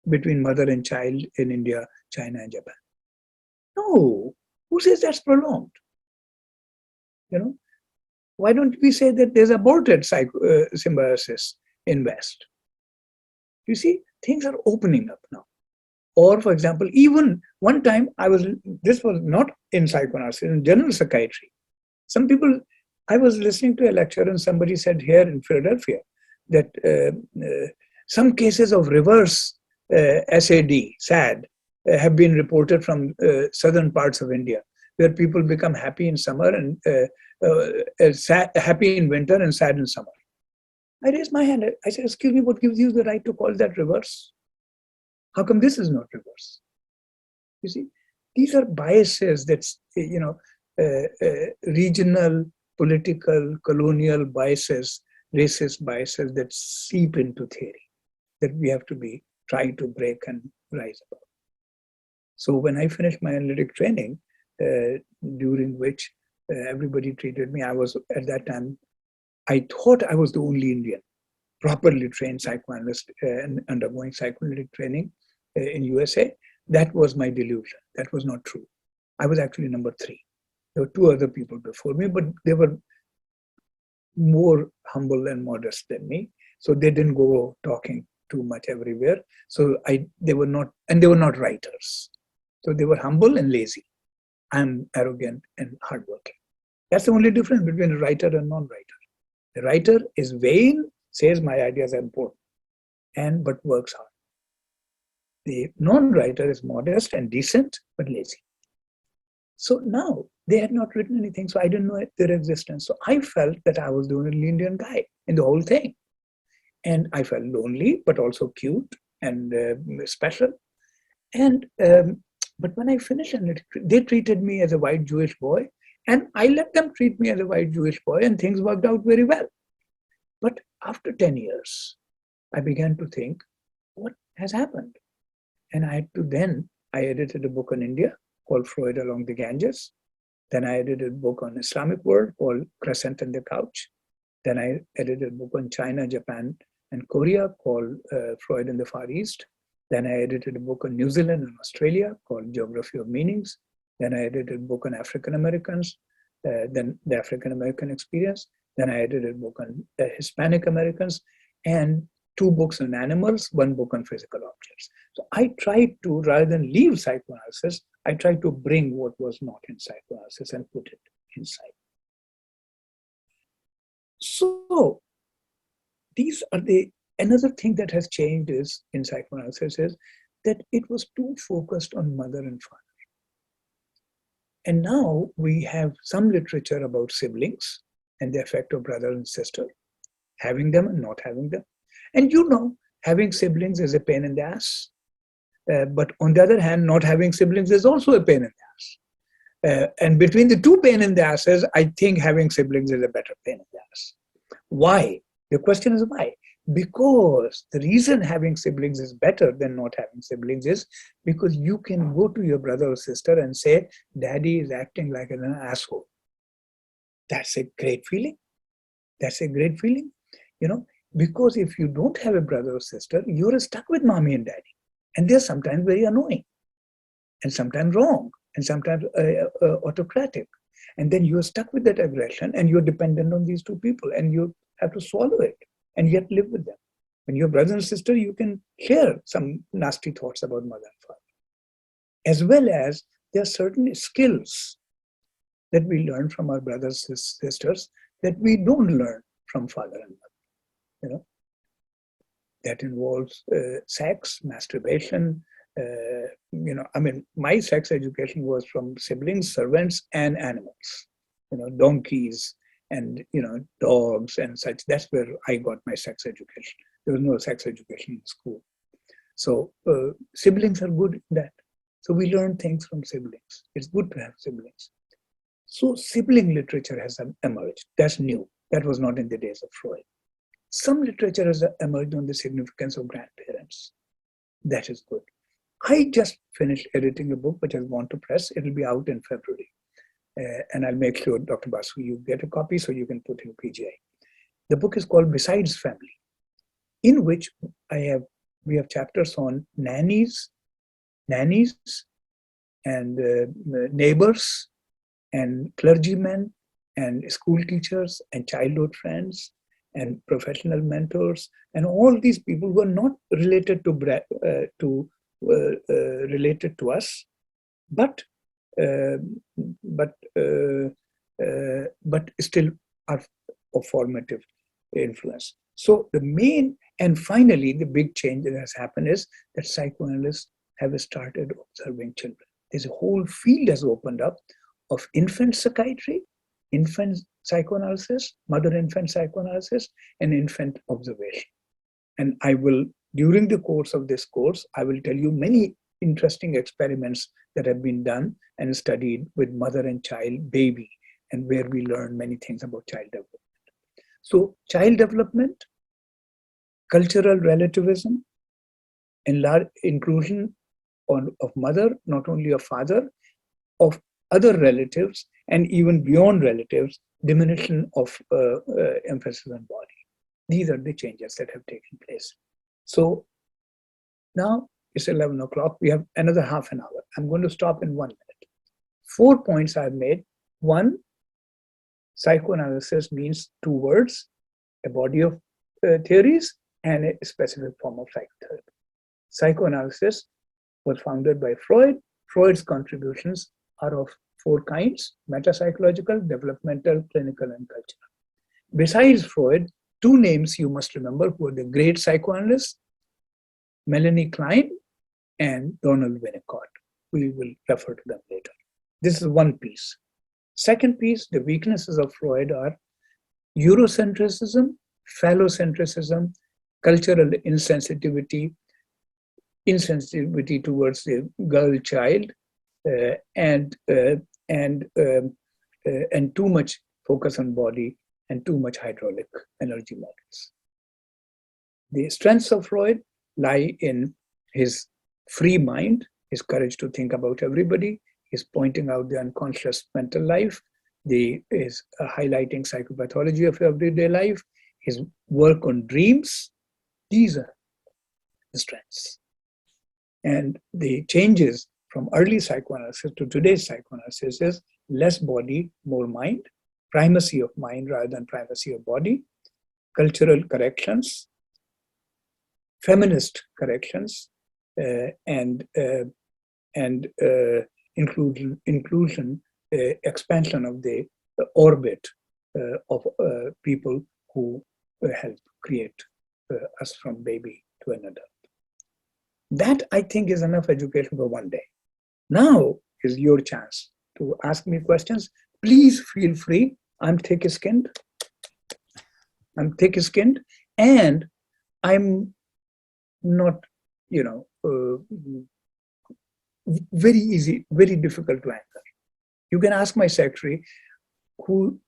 between mother and child in India, China, and Japan. No, who says that's prolonged? Why don't we say that there's aborted symbiosis in West? You see, things are opening up now. Or, for example, even one time this was not in psychoanalysis, in general psychiatry. I was listening to a lecture and somebody said here in Philadelphia that some cases of reverse SAD, have been reported from southern parts of India, where people become happy in summer and happy in winter and sad in summer. I raised my hand. I said, excuse me, what gives you the right to call that reverse? How come this is not reverse? You see, these are biases that's, regional, political, colonial biases, racist biases that seep into theory that we have to be trying to break and rise above. So when I finished my analytic training, during which everybody treated me, I was at that time, I thought I was the only Indian properly trained psychoanalyst and undergoing psychoanalytic training in USA. That was my delusion. That was not true. I was actually number 3. There were 2 other people before me, but they were more humble and modest than me. So they didn't go talking too much everywhere. So they were not writers. So they were humble and lazy. I'm arrogant and hardworking. That's the only difference between a writer and non-writer. The writer is vain, says my ideas are important, but works hard. The non-writer is modest and decent, but lazy. So now they had not written anything, so I didn't know their existence. So I felt that I was the only Indian guy in the whole thing. And I felt lonely, but also cute and special. But when I finished, they treated me as a white Jewish boy, and I let them treat me as a white Jewish boy, and things worked out very well. But after 10 years, I began to think, what has happened? And I edited a book on India called Freud Along the Ganges. Then I edited a book on Islamic world called Crescent and the Couch. Then I edited a book on China, Japan, and Korea called Freud in the Far East. Then I edited a book on New Zealand and Australia called Geography of Meanings. Then I edited a book on African Americans, then the African American experience. Then I edited a book on Hispanic Americans, and 2 books on animals, 1 book on physical objects. So I tried to, rather than leave psychoanalysis, I tried to bring what was not in psychoanalysis and put it inside. So these are another thing that has changed is in psychoanalysis is that it was too focused on mother and father. And now we have some literature about siblings and the effect of brother and sister, having them and not having them. And having siblings is a pain in the ass. But on the other hand, not having siblings is also a pain in the ass. And between the 2 pain in the asses, I think having siblings is a better pain in the ass. Why? The question is why? Because the reason having siblings is better than not having siblings is because you can go to your brother or sister and say, Daddy is acting like an asshole. That's a great feeling. That's a great feeling, because if you don't have a brother or sister, you're stuck with mommy and daddy. And they're sometimes very annoying and sometimes wrong and sometimes autocratic. And then you're stuck with that aggression and you're dependent on these two people and you have to swallow it and yet live with them. When you're brother and sister, you can share some nasty thoughts about mother and father. As well as there are certain skills that we learn from our brothers and sisters that we don't learn from father and mother. That involves sex, masturbation. My sex education was from siblings, servants, and animals. Donkeys and dogs and such. That's where I got my sex education. There was no sex education in school. So siblings are good in that. So we learn things from siblings. It's good to have siblings. So sibling literature has emerged. That's new. That was not in the days of Freud. Some literature has emerged on the significance of grandparents. That is good. I just finished editing a book which has gone to press. It will be out in February. And I'll make sure, Dr. Basu, you get a copy so you can put in PGI. The book is called Besides Family, in which we have chapters on nannies, and neighbors, and clergymen, and school teachers, and childhood friends, and professional mentors, and all these people who are not related to us, but still are of formative influence. So the main, and finally, the big change that has happened is that psychoanalysts have started observing children. There's a whole field has opened up of infant psychiatry, infant psychoanalysis, mother-infant psychoanalysis, and infant observation. And I will, during the course of this course, I will tell you many interesting experiments that have been done and studied with mother and child, baby, and where we learn many things about child development. So child development, cultural relativism, inclusion of mother, not only of father, of other relatives, and even beyond relatives, diminution of emphasis on body. These are the changes that have taken place. So now it's 11 o'clock. We have another half an hour. I'm going to stop in 1 minute. 4 points I've made. One, psychoanalysis means 2 words, a body of theories and a specific form of psychotherapy. Psychoanalysis was founded by Freud. Freud's contributions are of 4 kinds: metapsychological, developmental, clinical, and cultural. Besides Freud, 2 names you must remember who are the great psychoanalysts: Melanie Klein and Donald Winnicott. We will refer to them later. This is one piece. Second piece, the weaknesses of Freud are Eurocentrism, phallocentrism, cultural insensitivity towards the girl child, and too much focus on body and too much hydraulic energy models. The strengths of Freud lie in his free mind, his courage to think about everybody, his pointing out the unconscious mental life, his highlighting psychopathology of everyday life, his work on dreams. These are the strengths. And the changes from early psychoanalysis to today's psychoanalysis is less body, more mind, primacy of mind rather than primacy of body, cultural corrections, feminist corrections, and inclusion, expansion of the orbit of people who help create us from baby to an adult. That, I think, is enough education for one day. Now is your chance to ask me questions. Please feel free. I'm thick-skinned. And I'm not, very easy, very difficult to answer. You can ask my secretary, who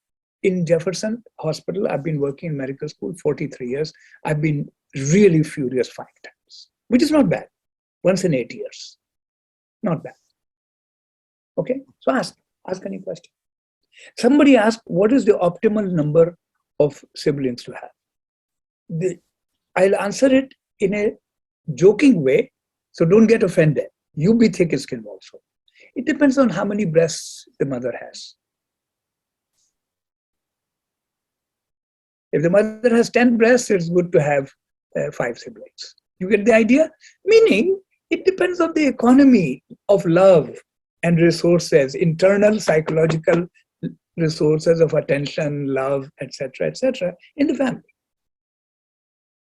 in Jefferson Hospital, I've been working in medical school 43 years. I've been really furious 5 times, which is not bad. Once in 8 years, not bad. Okay, so ask any question. Somebody asked, what is the optimal number of siblings to have? I'll answer it in a joking way, so don't get offended. You be thick-skinned also. It depends on how many breasts the mother has. If the mother has 10 breasts, it's good to have 5 siblings. You get the idea? Meaning, it depends on the economy of love and resources, internal psychological resources of attention, love, etc., in the family.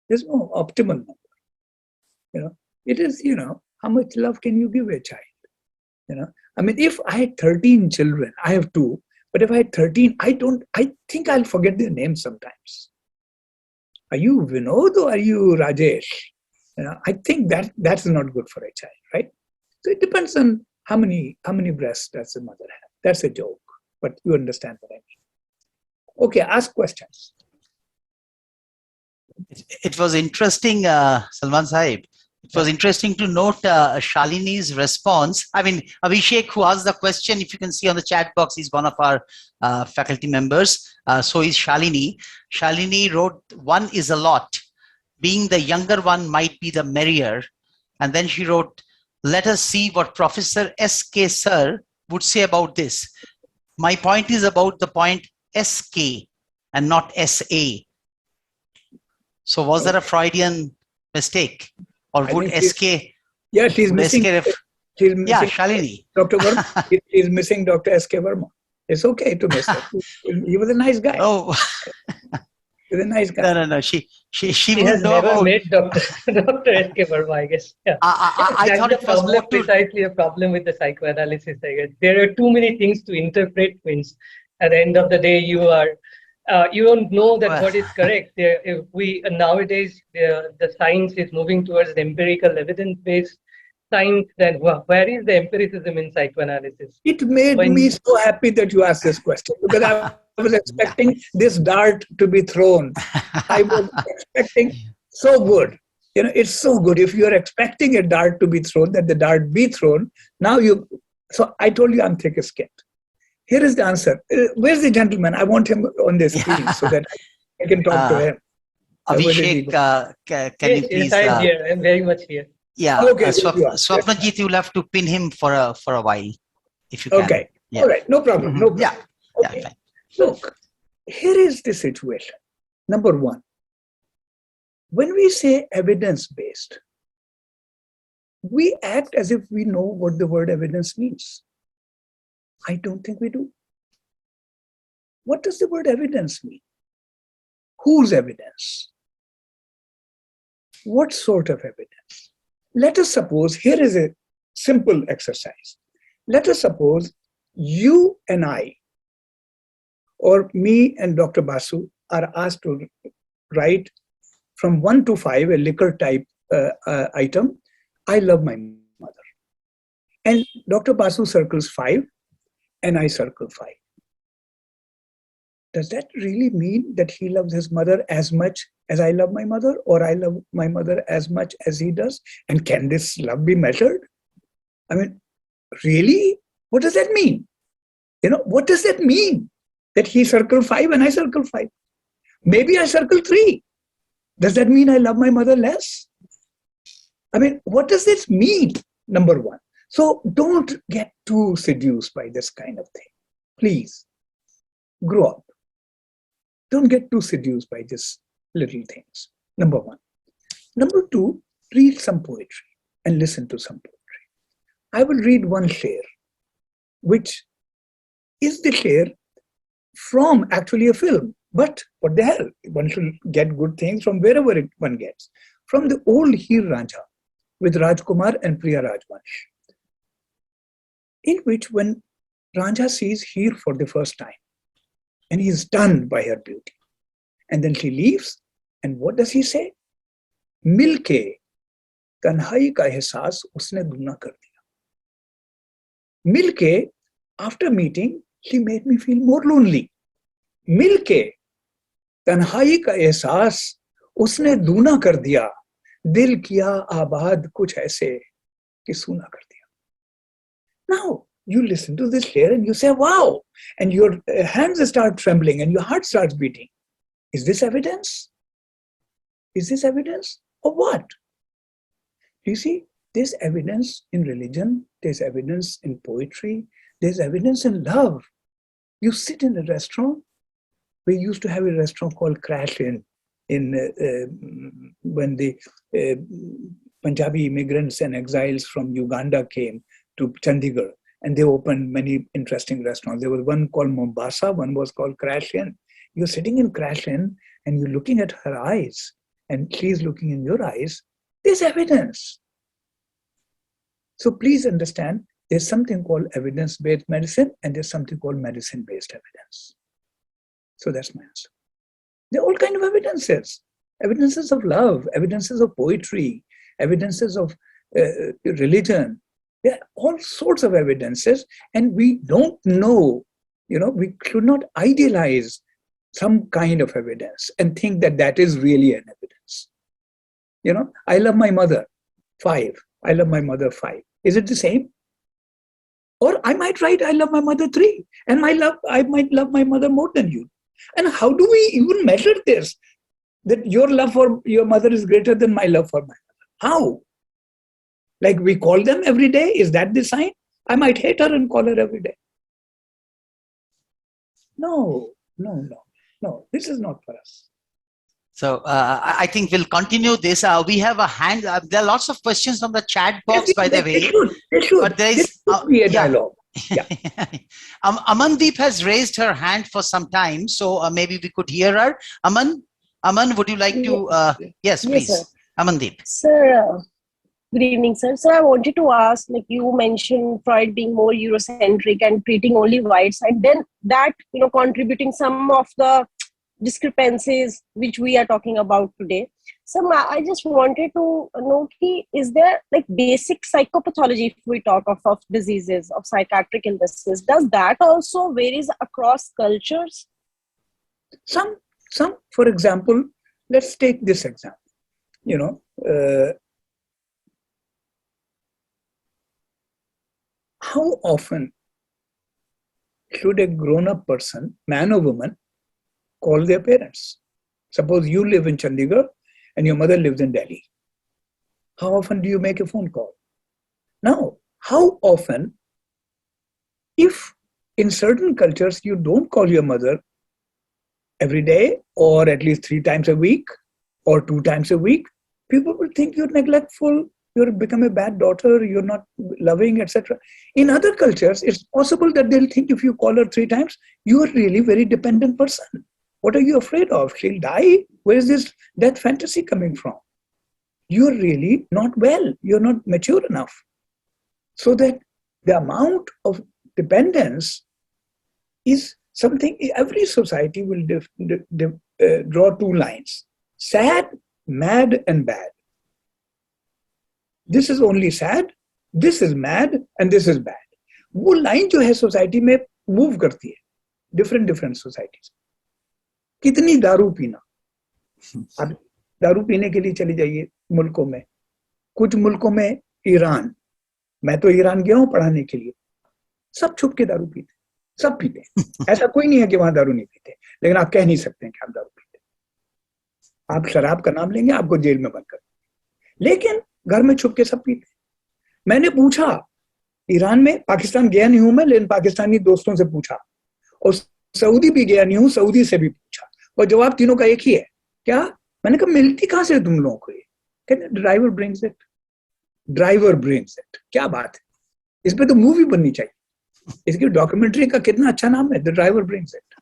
There's no optimal number. It is, how much love can you give a child? I mean, if I had 13 children, I have 2, but if I had 13, I think I'll forget their names sometimes. Are you Vinod or are you Rajesh? I think that's not good for a child, right? So it depends on how many breasts does the mother have. That's a joke, but you understand what I mean. Okay, ask questions.
It was interesting, Salman Sahib. It was interesting to note Shalini's response. I mean, Abhishek, who asked the question, if you can see on the chat box, he's one of our faculty members. So is Shalini. Shalini wrote, "One is a lot. Being the younger one might be the merrier." And then she wrote, "Let us see what Professor S.K. Sir would say about this. My point is about the point S.K. and not S.A." So was there a Freudian mistake? Or would SK?
Yeah, she's missing.
Yeah, Shalini.
Dr. Verma. She's missing Dr. S.K. Verma. It's okay to miss her. He was a nice guy.
Oh,
he was a nice guy.
No. She
has never met Dr. S.K. Verma, I guess. Yeah.
I thought it was more
precisely a problem with the psychoanalysis. I guess there are too many things to interpret. Means at the end of the day, you don't know that what is correct. If we nowadays the science is moving towards the empirical evidence-based science. Then where is the empiricism in psychoanalysis?
It made me so happy that you asked this question, because I was expecting this dart to be thrown. I was expecting so good. It's so good if you're expecting a dart to be thrown, that the dart be thrown. So I told you I'm thick-skinned. Here is the answer. Where's the gentleman? I want him on the screen so that I can talk to him.
Abhishek, can you please?
I'm here. I'm very much here.
Yeah.
Okay.
Swapnajit, you'll have to pin him for a while, if you can.
Okay.
Yeah.
All right. No problem. No problem.
Yeah.
Okay.
Yeah, fine.
Look, here is the situation. Number one, when we say evidence-based, we act as if we know what the word evidence means. I don't think we do. What does the word evidence mean? Whose evidence? What sort of evidence? Let us suppose, here is a simple exercise. Let us suppose you and I, or me and Dr. Basu, are asked to write from 1 to 5 a liquor type item. I love my mother. And Dr. Basu circles 5. And I circle 5. Does that really mean that he loves his mother as much as I love my mother, or I love my mother as much as he does? And can this love be measured? I mean, really? What does that mean? What does that mean? That he circled 5 and I circle 5? Maybe I circle 3. Does that mean I love my mother less? I mean, what does this mean? Number one. So don't get too seduced by this kind of thing. Please, grow up. Don't get too seduced by these little things. Number one. Number two, read some poetry and listen to some poetry. I will read one sher, which is the sher from actually a film. But what the hell? One should get good things from wherever one gets. From the old Heer Ranjha with Rajkumar and Priya Rajvansh, in which when Ranjha sees Heer for the first time, and he is stunned by her beauty. And then she leaves, and what does he say? Milke tanhai ka ehsaas usne dugna kar diya. Milke, after meeting, she made me feel more lonely. Milke tanhai ka ehsaas उसने दूना कर दिया, दिल किया आबाद कुछ ऐसे कि सूना कर दिया. Now you listen to this here and you say, wow, and your hands start trembling and your heart starts beating. Is this evidence? Is this evidence of what? You see, this evidence in religion, there's evidence in poetry, there's evidence in love. You sit in a restaurant. We used to have a restaurant called Crash In when the Punjabi immigrants and exiles from Uganda came to Chandigarh, and they opened many interesting restaurants. There was one called Mombasa, one was called Crash In. You're sitting in Crash In and you're looking at her eyes and she's looking in your eyes. There's evidence. So please understand, there's something called evidence-based medicine and there's something called medicine-based evidence. So that's my answer. There are all kinds of evidences. Evidences of love, evidences of poetry, evidences of religion. There are all sorts of evidences, and we don't know, we should not idealize some kind of evidence and think that that is really an evidence. I love my mother, 5. I love my mother, 5. Is it the same? Or I might write, I love my mother, 3. And I might love my mother more than you. And how do we even measure this? That your love for your mother is greater than my love for my mother. How? Like we call them every day? Is that the sign? I might hate her and call her every day. No. This is not for us.
So I think we'll continue this. We have a hand. There are lots of questions on the chat box, by the way.
They should.
But there is
be a dialogue. Yeah.
Amandeep has raised her hand for some time, so maybe we could hear her. Aman, would you like to? Yes, please.
Yes,
Amandeep.
Sir, good evening, sir. Sir, I wanted to ask, like you mentioned Freud being more Eurocentric and treating only white side, then that, contributing some of the discrepancies which we are talking about today. So I just wanted to know, is there like basic psychopathology, if we talk of diseases, of psychiatric illnesses, does that also varies across cultures?
Some, for example, let's take this example. How often should a grown-up person, man or woman, call their parents? Suppose you live in Chandigarh and your mother lives in Delhi. How often do you make a phone call? Now, how often, if in certain cultures you don't call your mother every day or at least 3 times a week or 2 times a week, people will think you're neglectful, you're become a bad daughter, you're not loving, etc. In other cultures, it's possible that they'll think if you call her 3 times, you are really very dependent person. What are you afraid of? She'll die? Where is this death fantasy coming from? You're really not well. You're not mature enough. So that the amount of dependence is something every society will draw 2 lines. Sad, mad, and bad. This is only sad, this is mad, and this is bad. वो line जो है society में move करती है different societies. कितनी दारू पीना, अब दारू पीने के लिए चले जाइए मुल्कों में, कुछ मुल्कों में ईरान, मैं तो ईरान गया हूँ पढ़ाने के लिए, सब छुप के दारू पीते, सब पीते। ऐसा कोई नहीं है कि वहां दारू नहीं पीते, लेकिन आप कह नहीं सकते हैं कि आप दारू पीते। आप शराब का नाम लेंगे, आपको जेल में बंद कर, लेकिन घर में छुप के सब पीते। मैंने पूछा ईरान में, पाकिस्तान गया नहीं हूं मैं, लेकिन पाकिस्तानी दोस्तों से पूछा, और सऊदी भी गया नहीं हूं, सऊदी से भी पूछा, और जवाब तीनों का एक ही है। क्या? मैंने कहा मिलती कहां से तुम लोगों को ये? कहते driver brings it, driver brings it. क्या बात है, इस पे तो मूवी बननी चाहिए। इसकी डॉक्यूमेंट्री का कितना अच्छा नाम है, द ड्राइवर ब्रिंग्स इट।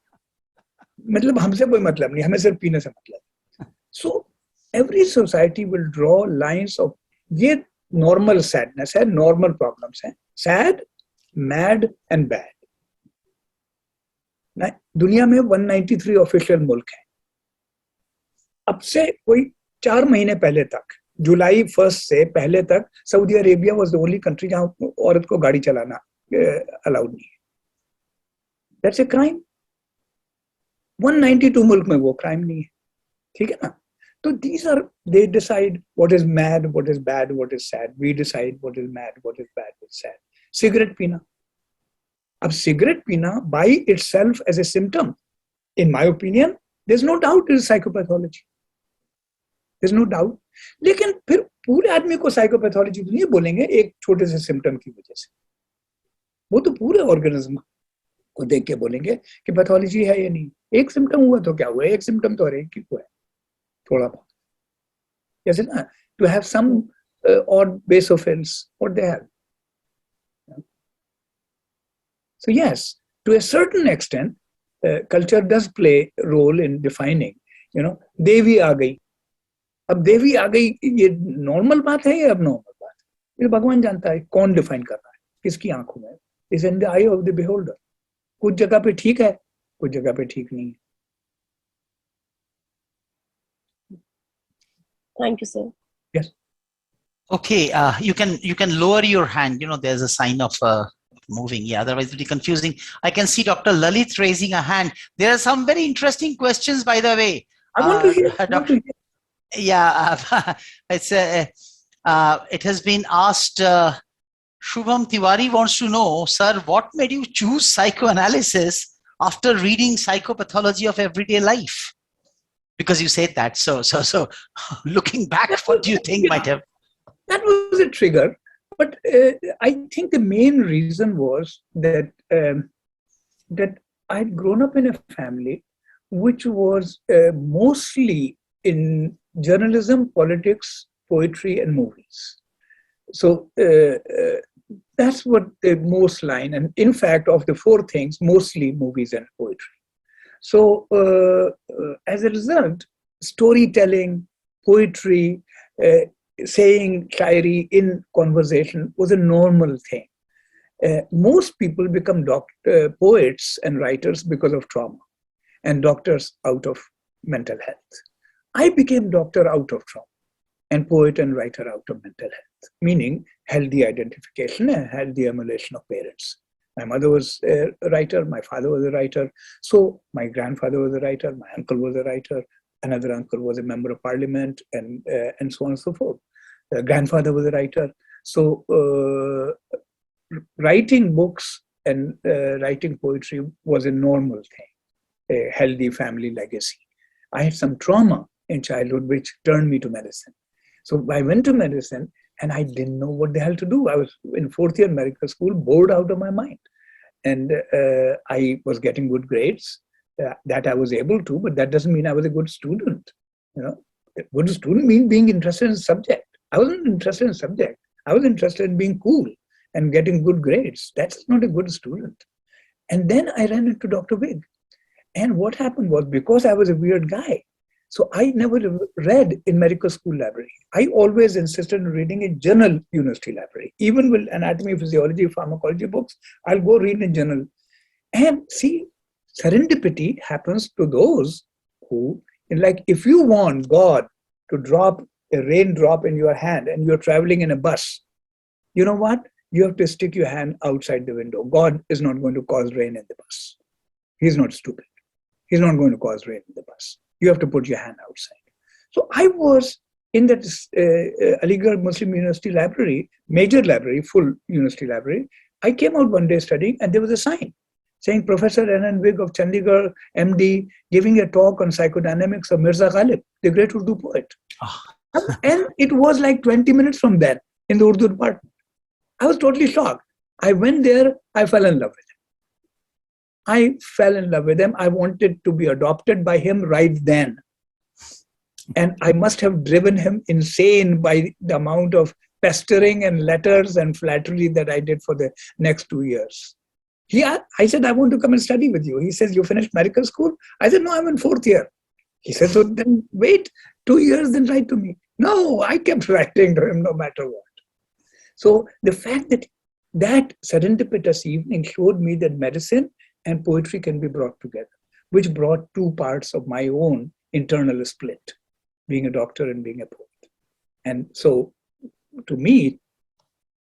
मतलब हमसे कोई मतलब नहीं, हमें सिर्फ पीने से मतलब। So every society will draw lines of, ये नॉर्मल सैडनेस है, नॉर्मल प्रॉब्लम्स हैं, सैड, मैड एंड बैड। दुनिया में 193 ऑफिशियल मुल्क हैं। अब से कोई 4 महीने पहले तक, जुलाई 1 से पहले तक, Saudi Arabia was the only country जहां औरत को गाड़ी चलाना अलाउड नहीं है। That's a crime. 192 मुल्क में वो क्राइम नहीं है, ठीक है ना? So these are, they decide what is mad, what is bad, what is sad. We decide what is mad, what is bad, what is sad. Cigarette पीना, अब cigarette पीना by itself as a symptom, in my opinion, there's no doubt it is psychopathology. There's no doubt. लेकिन फिर पूरे आदमी को psychopathology नहीं बोलेंगे एक छोटे से सिम्टम की वजह से, वो तो पूरे ऑर्गेनिज्म को देख के बोलेंगे कि पैथोलॉजी है या नहीं। एक सिम्टम हुआ तो क्या हुआ, एक सिम्टम तो हर एक ही हुआ है थोड़ा बहुत, जैसे ना to have some odd basophils, what they have. So yes, to a certain extent, culture does play a role in defining. देवी आ गई, अब देवी आ गई, ये नॉर्मल बात है या अब नॉर्मल बात है? ये भगवान जानता है कौन डिफाइन कर रहा है, किसकी आंखों में, is in the I of the beholder. कुछ जगह पे ठीक है, कुछ जगह पे ठीक नहीं है।
Thank you, sir.
Yes.
Okay, you can lower your hand. There's a sign of moving. Yeah, otherwise it'll be confusing. I can see Dr. Lalit raising a hand. There are some very interesting questions, by the way.
I want to hear.
Dr. Yeah, it has been asked. Shubham Tiwari wants to know, sir, what made you choose psychoanalysis after reading psychopathology of everyday life? Because you said that. So looking back, what do you think might have?
That was a trigger. But I think the main reason was that that I'd grown up in a family which was mostly in journalism, politics, poetry, and movies. So that's what the most line. And in fact, of the four things, mostly movies and poetry. So as a result, storytelling, poetry, saying shairi in conversation was a normal thing. Most people become poets and writers because of trauma, and doctors out of mental health. I became doctor out of trauma, and poet and writer out of mental health, meaning healthy identification and healthy emulation of parents. My mother was a writer, my father was a writer, so my grandfather was a writer, my uncle was a writer, another uncle was a member of parliament, and so on and so forth. Grandfather was a writer. So writing books and writing poetry was a normal thing, a healthy family legacy. I had some trauma in childhood which turned me to medicine. So I went to medicine and I didn't know what the hell to do. I was in fourth year medical school, bored out of my mind. And I was getting good grades that I was able to, but that doesn't mean I was a good student. A good student means being interested in subject. I wasn't interested in subject. I was interested in being cool and getting good grades. That's not a good student. And then I ran into Dr. Wig. And what happened was, because I was a weird guy, so I never read in medical school library. I always insisted on reading a journal university library. Even with anatomy, physiology, pharmacology books, I'll go read in journal. And see, serendipity happens to those who, like if you want God to drop a raindrop in your hand and you're traveling in a bus, you know what? You have to stick your hand outside the window. God is not going to cause rain in the bus. He's not stupid. He's not going to cause rain in the bus. You have to put your hand outside. So I was in that Aligarh Muslim University library, major library, full university library. I came out one day studying and there was a sign saying Professor Narendra Nath Wig of Chandigarh, MD, giving a talk on psychodynamics of Mirza Ghalib, the great Urdu poet. And it was like 20 minutes from there in the Urdu department. I was totally shocked. I went there, I fell in love with him. I fell in love with him. I wanted to be adopted by him right then. And I must have driven him insane by the amount of pestering and letters and flattery that I did for the next 2 years. I said, I want to come and study with you. He says, you finished medical school? I said, no, I'm in fourth year. He said, so then wait 2 years, then write to me. No, I kept writing to him no matter what. So the fact that that serendipitous evening showed me that medicine and poetry can be brought together, which brought two parts of my own internal split, being a doctor and being a poet. And so to me,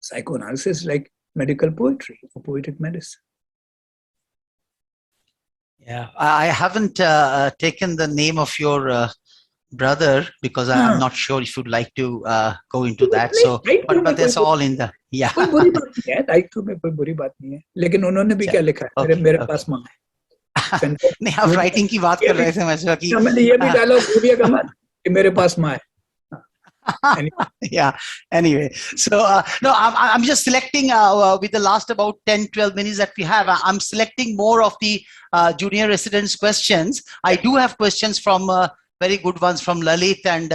psychoanalysis is like medical poetry or poetic medicine.
Yeah, I haven't taken the name of your brother because I'm not sure if you'd like to go into that. So, but that's all in the
कोई बुरी बात नहीं है, right to में कोई बुरी बात नहीं है, लेकिन उन्होंने भी क्या लिखा है, मेरे पास माँ है।
नहीं, आप राइटिंग की बात कर रहे थे, मैं सोचा कि
मैंने ये भी डायलॉग बोलिएगा मत कि मेरे पास माँ है।
Yeah. Anyway, so no, I'm just selecting with the last about 10-12 minutes that we have. I'm selecting more of the junior residents' questions. I do have questions from very good ones from Lalit and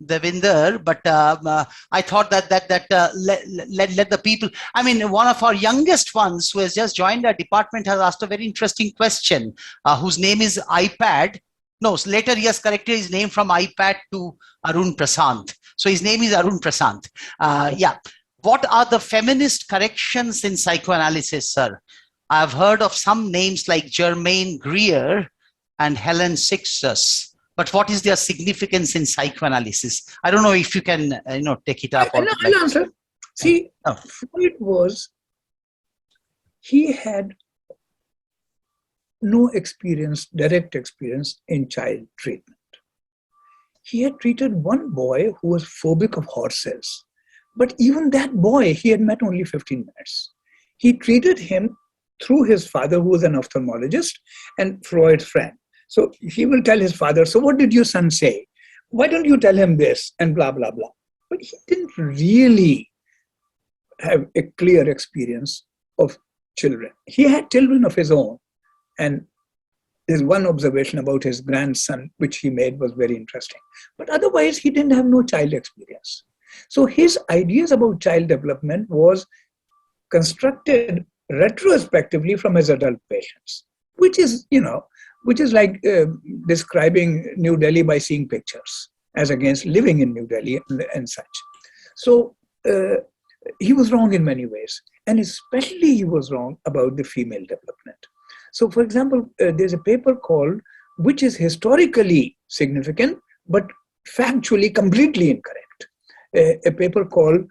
Devinder, but I thought that let the people. I mean, one of our youngest ones who has just joined our department has asked a very interesting question. Whose name is iPad. No, later he has corrected his name from iPad to Arun Prasant. So his name is Arun Prasant. Yeah. What are the feminist corrections in psychoanalysis, sir? I've heard of some names like Germaine Greer and Helen Sixtus. But what is their significance in psychoanalysis? I don't know if you can, take it up.
I'll answer. See, Freud he had no direct experience in child treatment. He had treated one boy who was phobic of horses. But even that boy, he had met only 15 minutes. He treated him through his father, who was an ophthalmologist and Freud's friend. So he will tell his father, so what did your son say? Why don't you tell him this? And blah, blah, blah. But he didn't really have a clear experience of children. He had children of his own. And there's one observation about his grandson, which he made was very interesting. But otherwise, he didn't have no child experience. So his ideas about child development was constructed retrospectively from his adult patients, which is like describing New Delhi by seeing pictures, as against living in New Delhi and such. So he was wrong in many ways. And especially he was wrong about the female development. So, for example, there's a paper called, which is historically significant, but factually completely incorrect. A paper called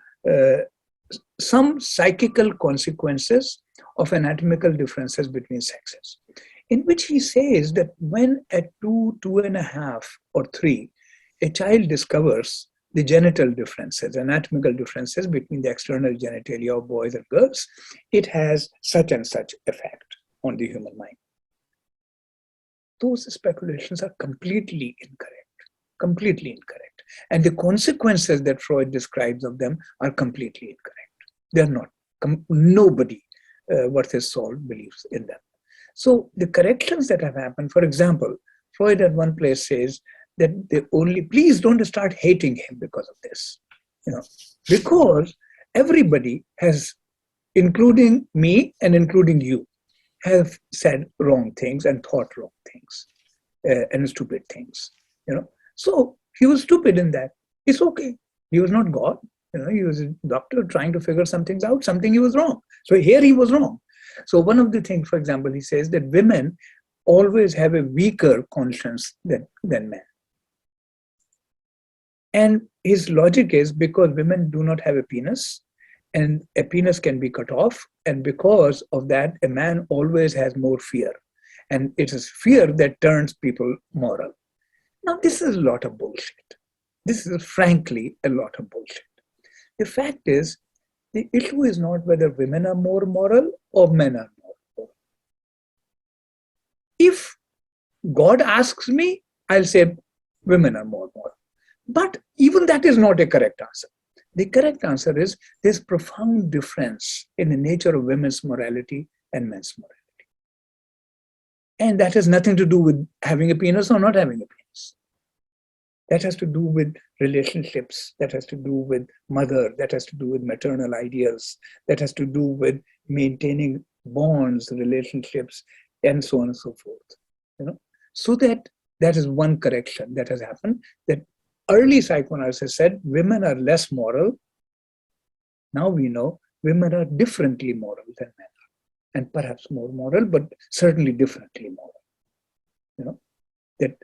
Some Psychical Consequences of Anatomical Differences Between Sexes, in which he says that when at 2, 2.5, or 3, a child discovers the genital differences, anatomical differences between the external genitalia of boys and girls, it has such and such effect on the human mind. Those speculations are completely incorrect. And the consequences that Freud describes of them are completely incorrect. They're not. Nobody worth his salt believes in them. So the corrections that have happened, for example, Freud at one place says that please don't start hating him because of this. Because everybody has, including me and including you, have said wrong things and thought wrong things and stupid things. So he was stupid in that. It's okay. He was not God. He was a doctor trying to figure some things out. Something he was wrong. So here he was wrong. So one of the things, for example, he says that women always have a weaker conscience than men. And his logic is because women do not have a penis, and a penis can be cut off, and because of that, a man always has more fear. And it is fear that turns people moral. Now, this is a lot of bullshit. This is frankly a lot of bullshit. The fact is, the issue is not whether women are more moral or men are more moral. If God asks me, I'll say women are more moral. But even that is not a correct answer. The correct answer is there's profound difference in the nature of women's morality and men's morality. And that has nothing to do with having a penis or not having a penis. That has to do with relationships, that has to do with mother, that has to do with maternal ideals, that has to do with maintaining bonds, relationships, and so on and so forth. So that is one correction that has happened, that early psychoanalysis said women are less moral. Now we know women are differently moral than men are, and perhaps more moral, but certainly differently moral. That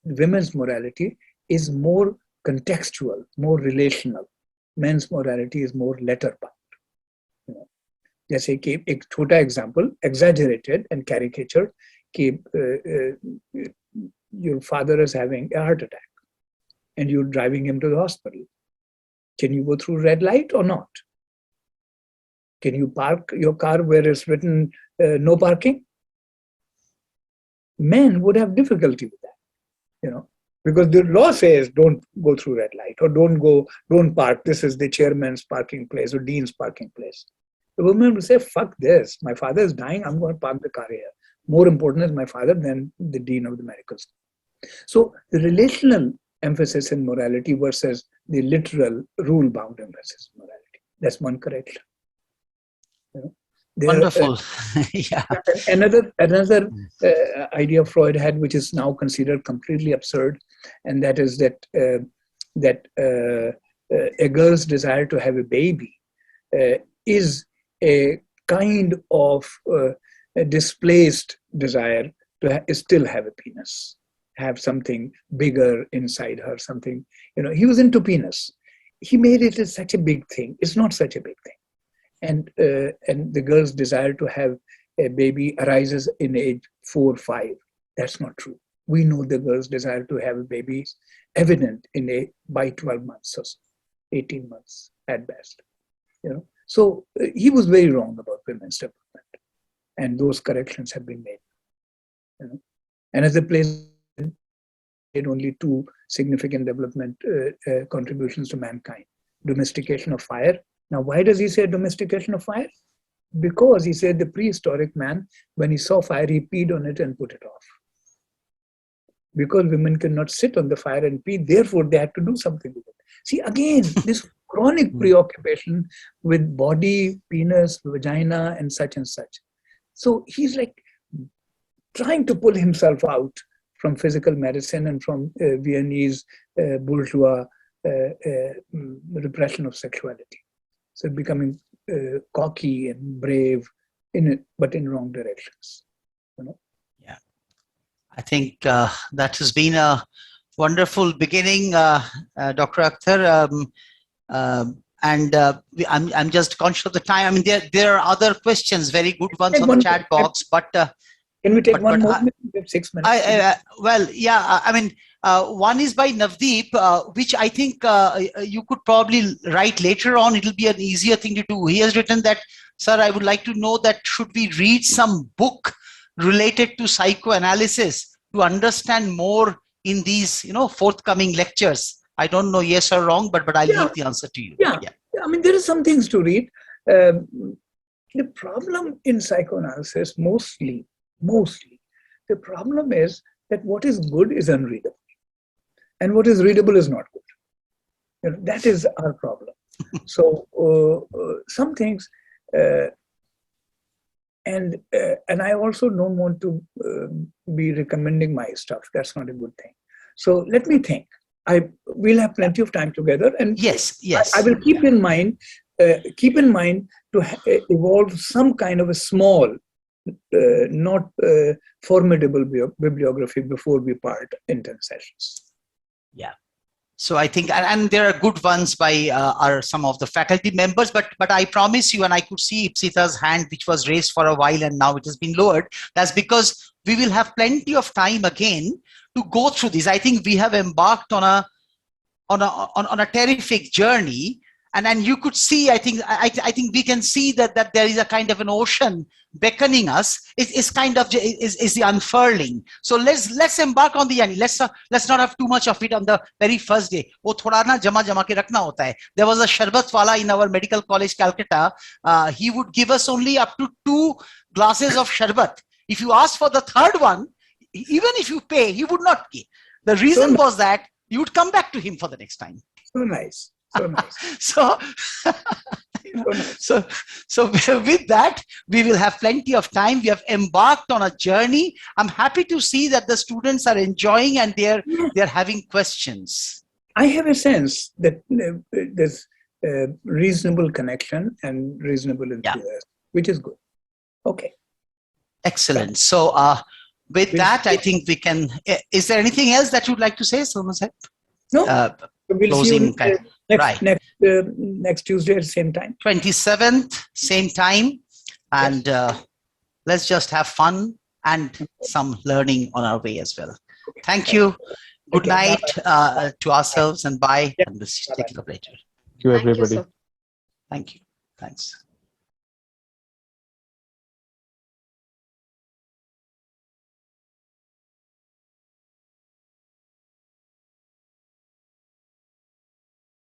women's morality is more contextual, more relational. Men's morality is more letter-bound. जैसे कि एक छोटा example, exaggerated and caricatured, कि your father is having a heart attack and you're driving him to the hospital. Can you go through red light or not? Can you park your car where it's written no parking? Men would have difficulty with that. Because the law says don't go through red light, or don't park. This is the chairman's parking place or dean's parking place. The woman will say, fuck this. My father is dying. I'm going to park the car here. More important is my father than the dean of the medical school. So the relational emphasis in morality versus the literal rule-bound emphasis in morality. That's one correction.
Wonderful. Yeah.
Another idea Freud had, which is now considered completely absurd, and that is that a girl's desire to have a baby is a kind of a displaced desire to still have a penis, have something bigger inside her, something, he was into penis. He made it as such a big thing. It's not such a big thing. And the girl's desire to have a baby arises in age 4 or 5. That's not true. We know the girl's desire to have a baby is evident by 12 months or so, 18 months at best. So he was very wrong about women's development, and those corrections have been made. And as a place, made only 2 significant development contributions to mankind: domestication of fire. Now, why does he say domestication of fire? Because he said the prehistoric man, when he saw fire, he peed on it and put it off. Because women cannot sit on the fire and pee, therefore they had to do something with it. See, again, this chronic preoccupation with body, penis, vagina, and such and such. So he's like trying to pull himself out from physical medicine and from Viennese bourgeois repression of sexuality. So becoming cocky and brave, but in wrong directions.
Yeah, I think that has been a wonderful beginning, Dr. Akhtar. I'm just conscious of the time. I mean, there are other questions, very good ones on the chat box, but
can we take one more minute? We have 6 minutes.
Well, yeah. I mean, one is by Navdeep, which I think you could probably write later on. It'll be an easier thing to do. He has written that, sir, I would like to know that should we read some book related to psychoanalysis to understand more in these, forthcoming lectures. I don't know yes or wrong, but I'll leave the answer to you.
Yeah. I mean, there are some things to read. The problem in psychoanalysis, mostly, the problem is that what is good is unreadable, and what is readable is not good. That is our problem. So some things, and I also don't want to be recommending my stuff. That's not a good thing. So let me think. We'll have plenty of time together, and
yes.
I will keep in mind to evolve some kind of a small, not formidable bibliography before we part in 10 sessions.
Yeah. So I think, and there are good ones by some of the faculty members, but I promise you, and I could see Ipsita's hand, which was raised for a while and now it has been lowered. That's because we will have plenty of time again to go through this. I think we have embarked on a terrific journey, and you could see. I think we can see that there is a kind of an ocean beckoning us. It's kind of is the unfurling. So let's embark on the journey. Let's not have too much of it on the very first day. वो थोड़ा ना जमा के रखना होता है. There was a sharbat wala in our medical college, Calcutta. He would give us only up to 2 glasses of sharbat. If you ask for the third one, even if you pay, he would not give. The reason was that you would come back to him for the next time.
So nice. So
with that, we will have plenty of time. We have embarked on a journey. I'm happy to see that the students are enjoying and they're having questions.
I have a sense that there's reasonable connection and reasonable enthusiasm, which is good. Okay.
Excellent. So with that, I think we can. Is there anything else that you'd like to say, Salman sir?
No. We'll
Closing
see you next Tuesday at the same time.
27th, same time. And let's just have fun and some learning on our way as well. Thank you. Good night to ourselves, and bye. And we'll take it up later.
Thank you, everybody.
Thank you. Thanks.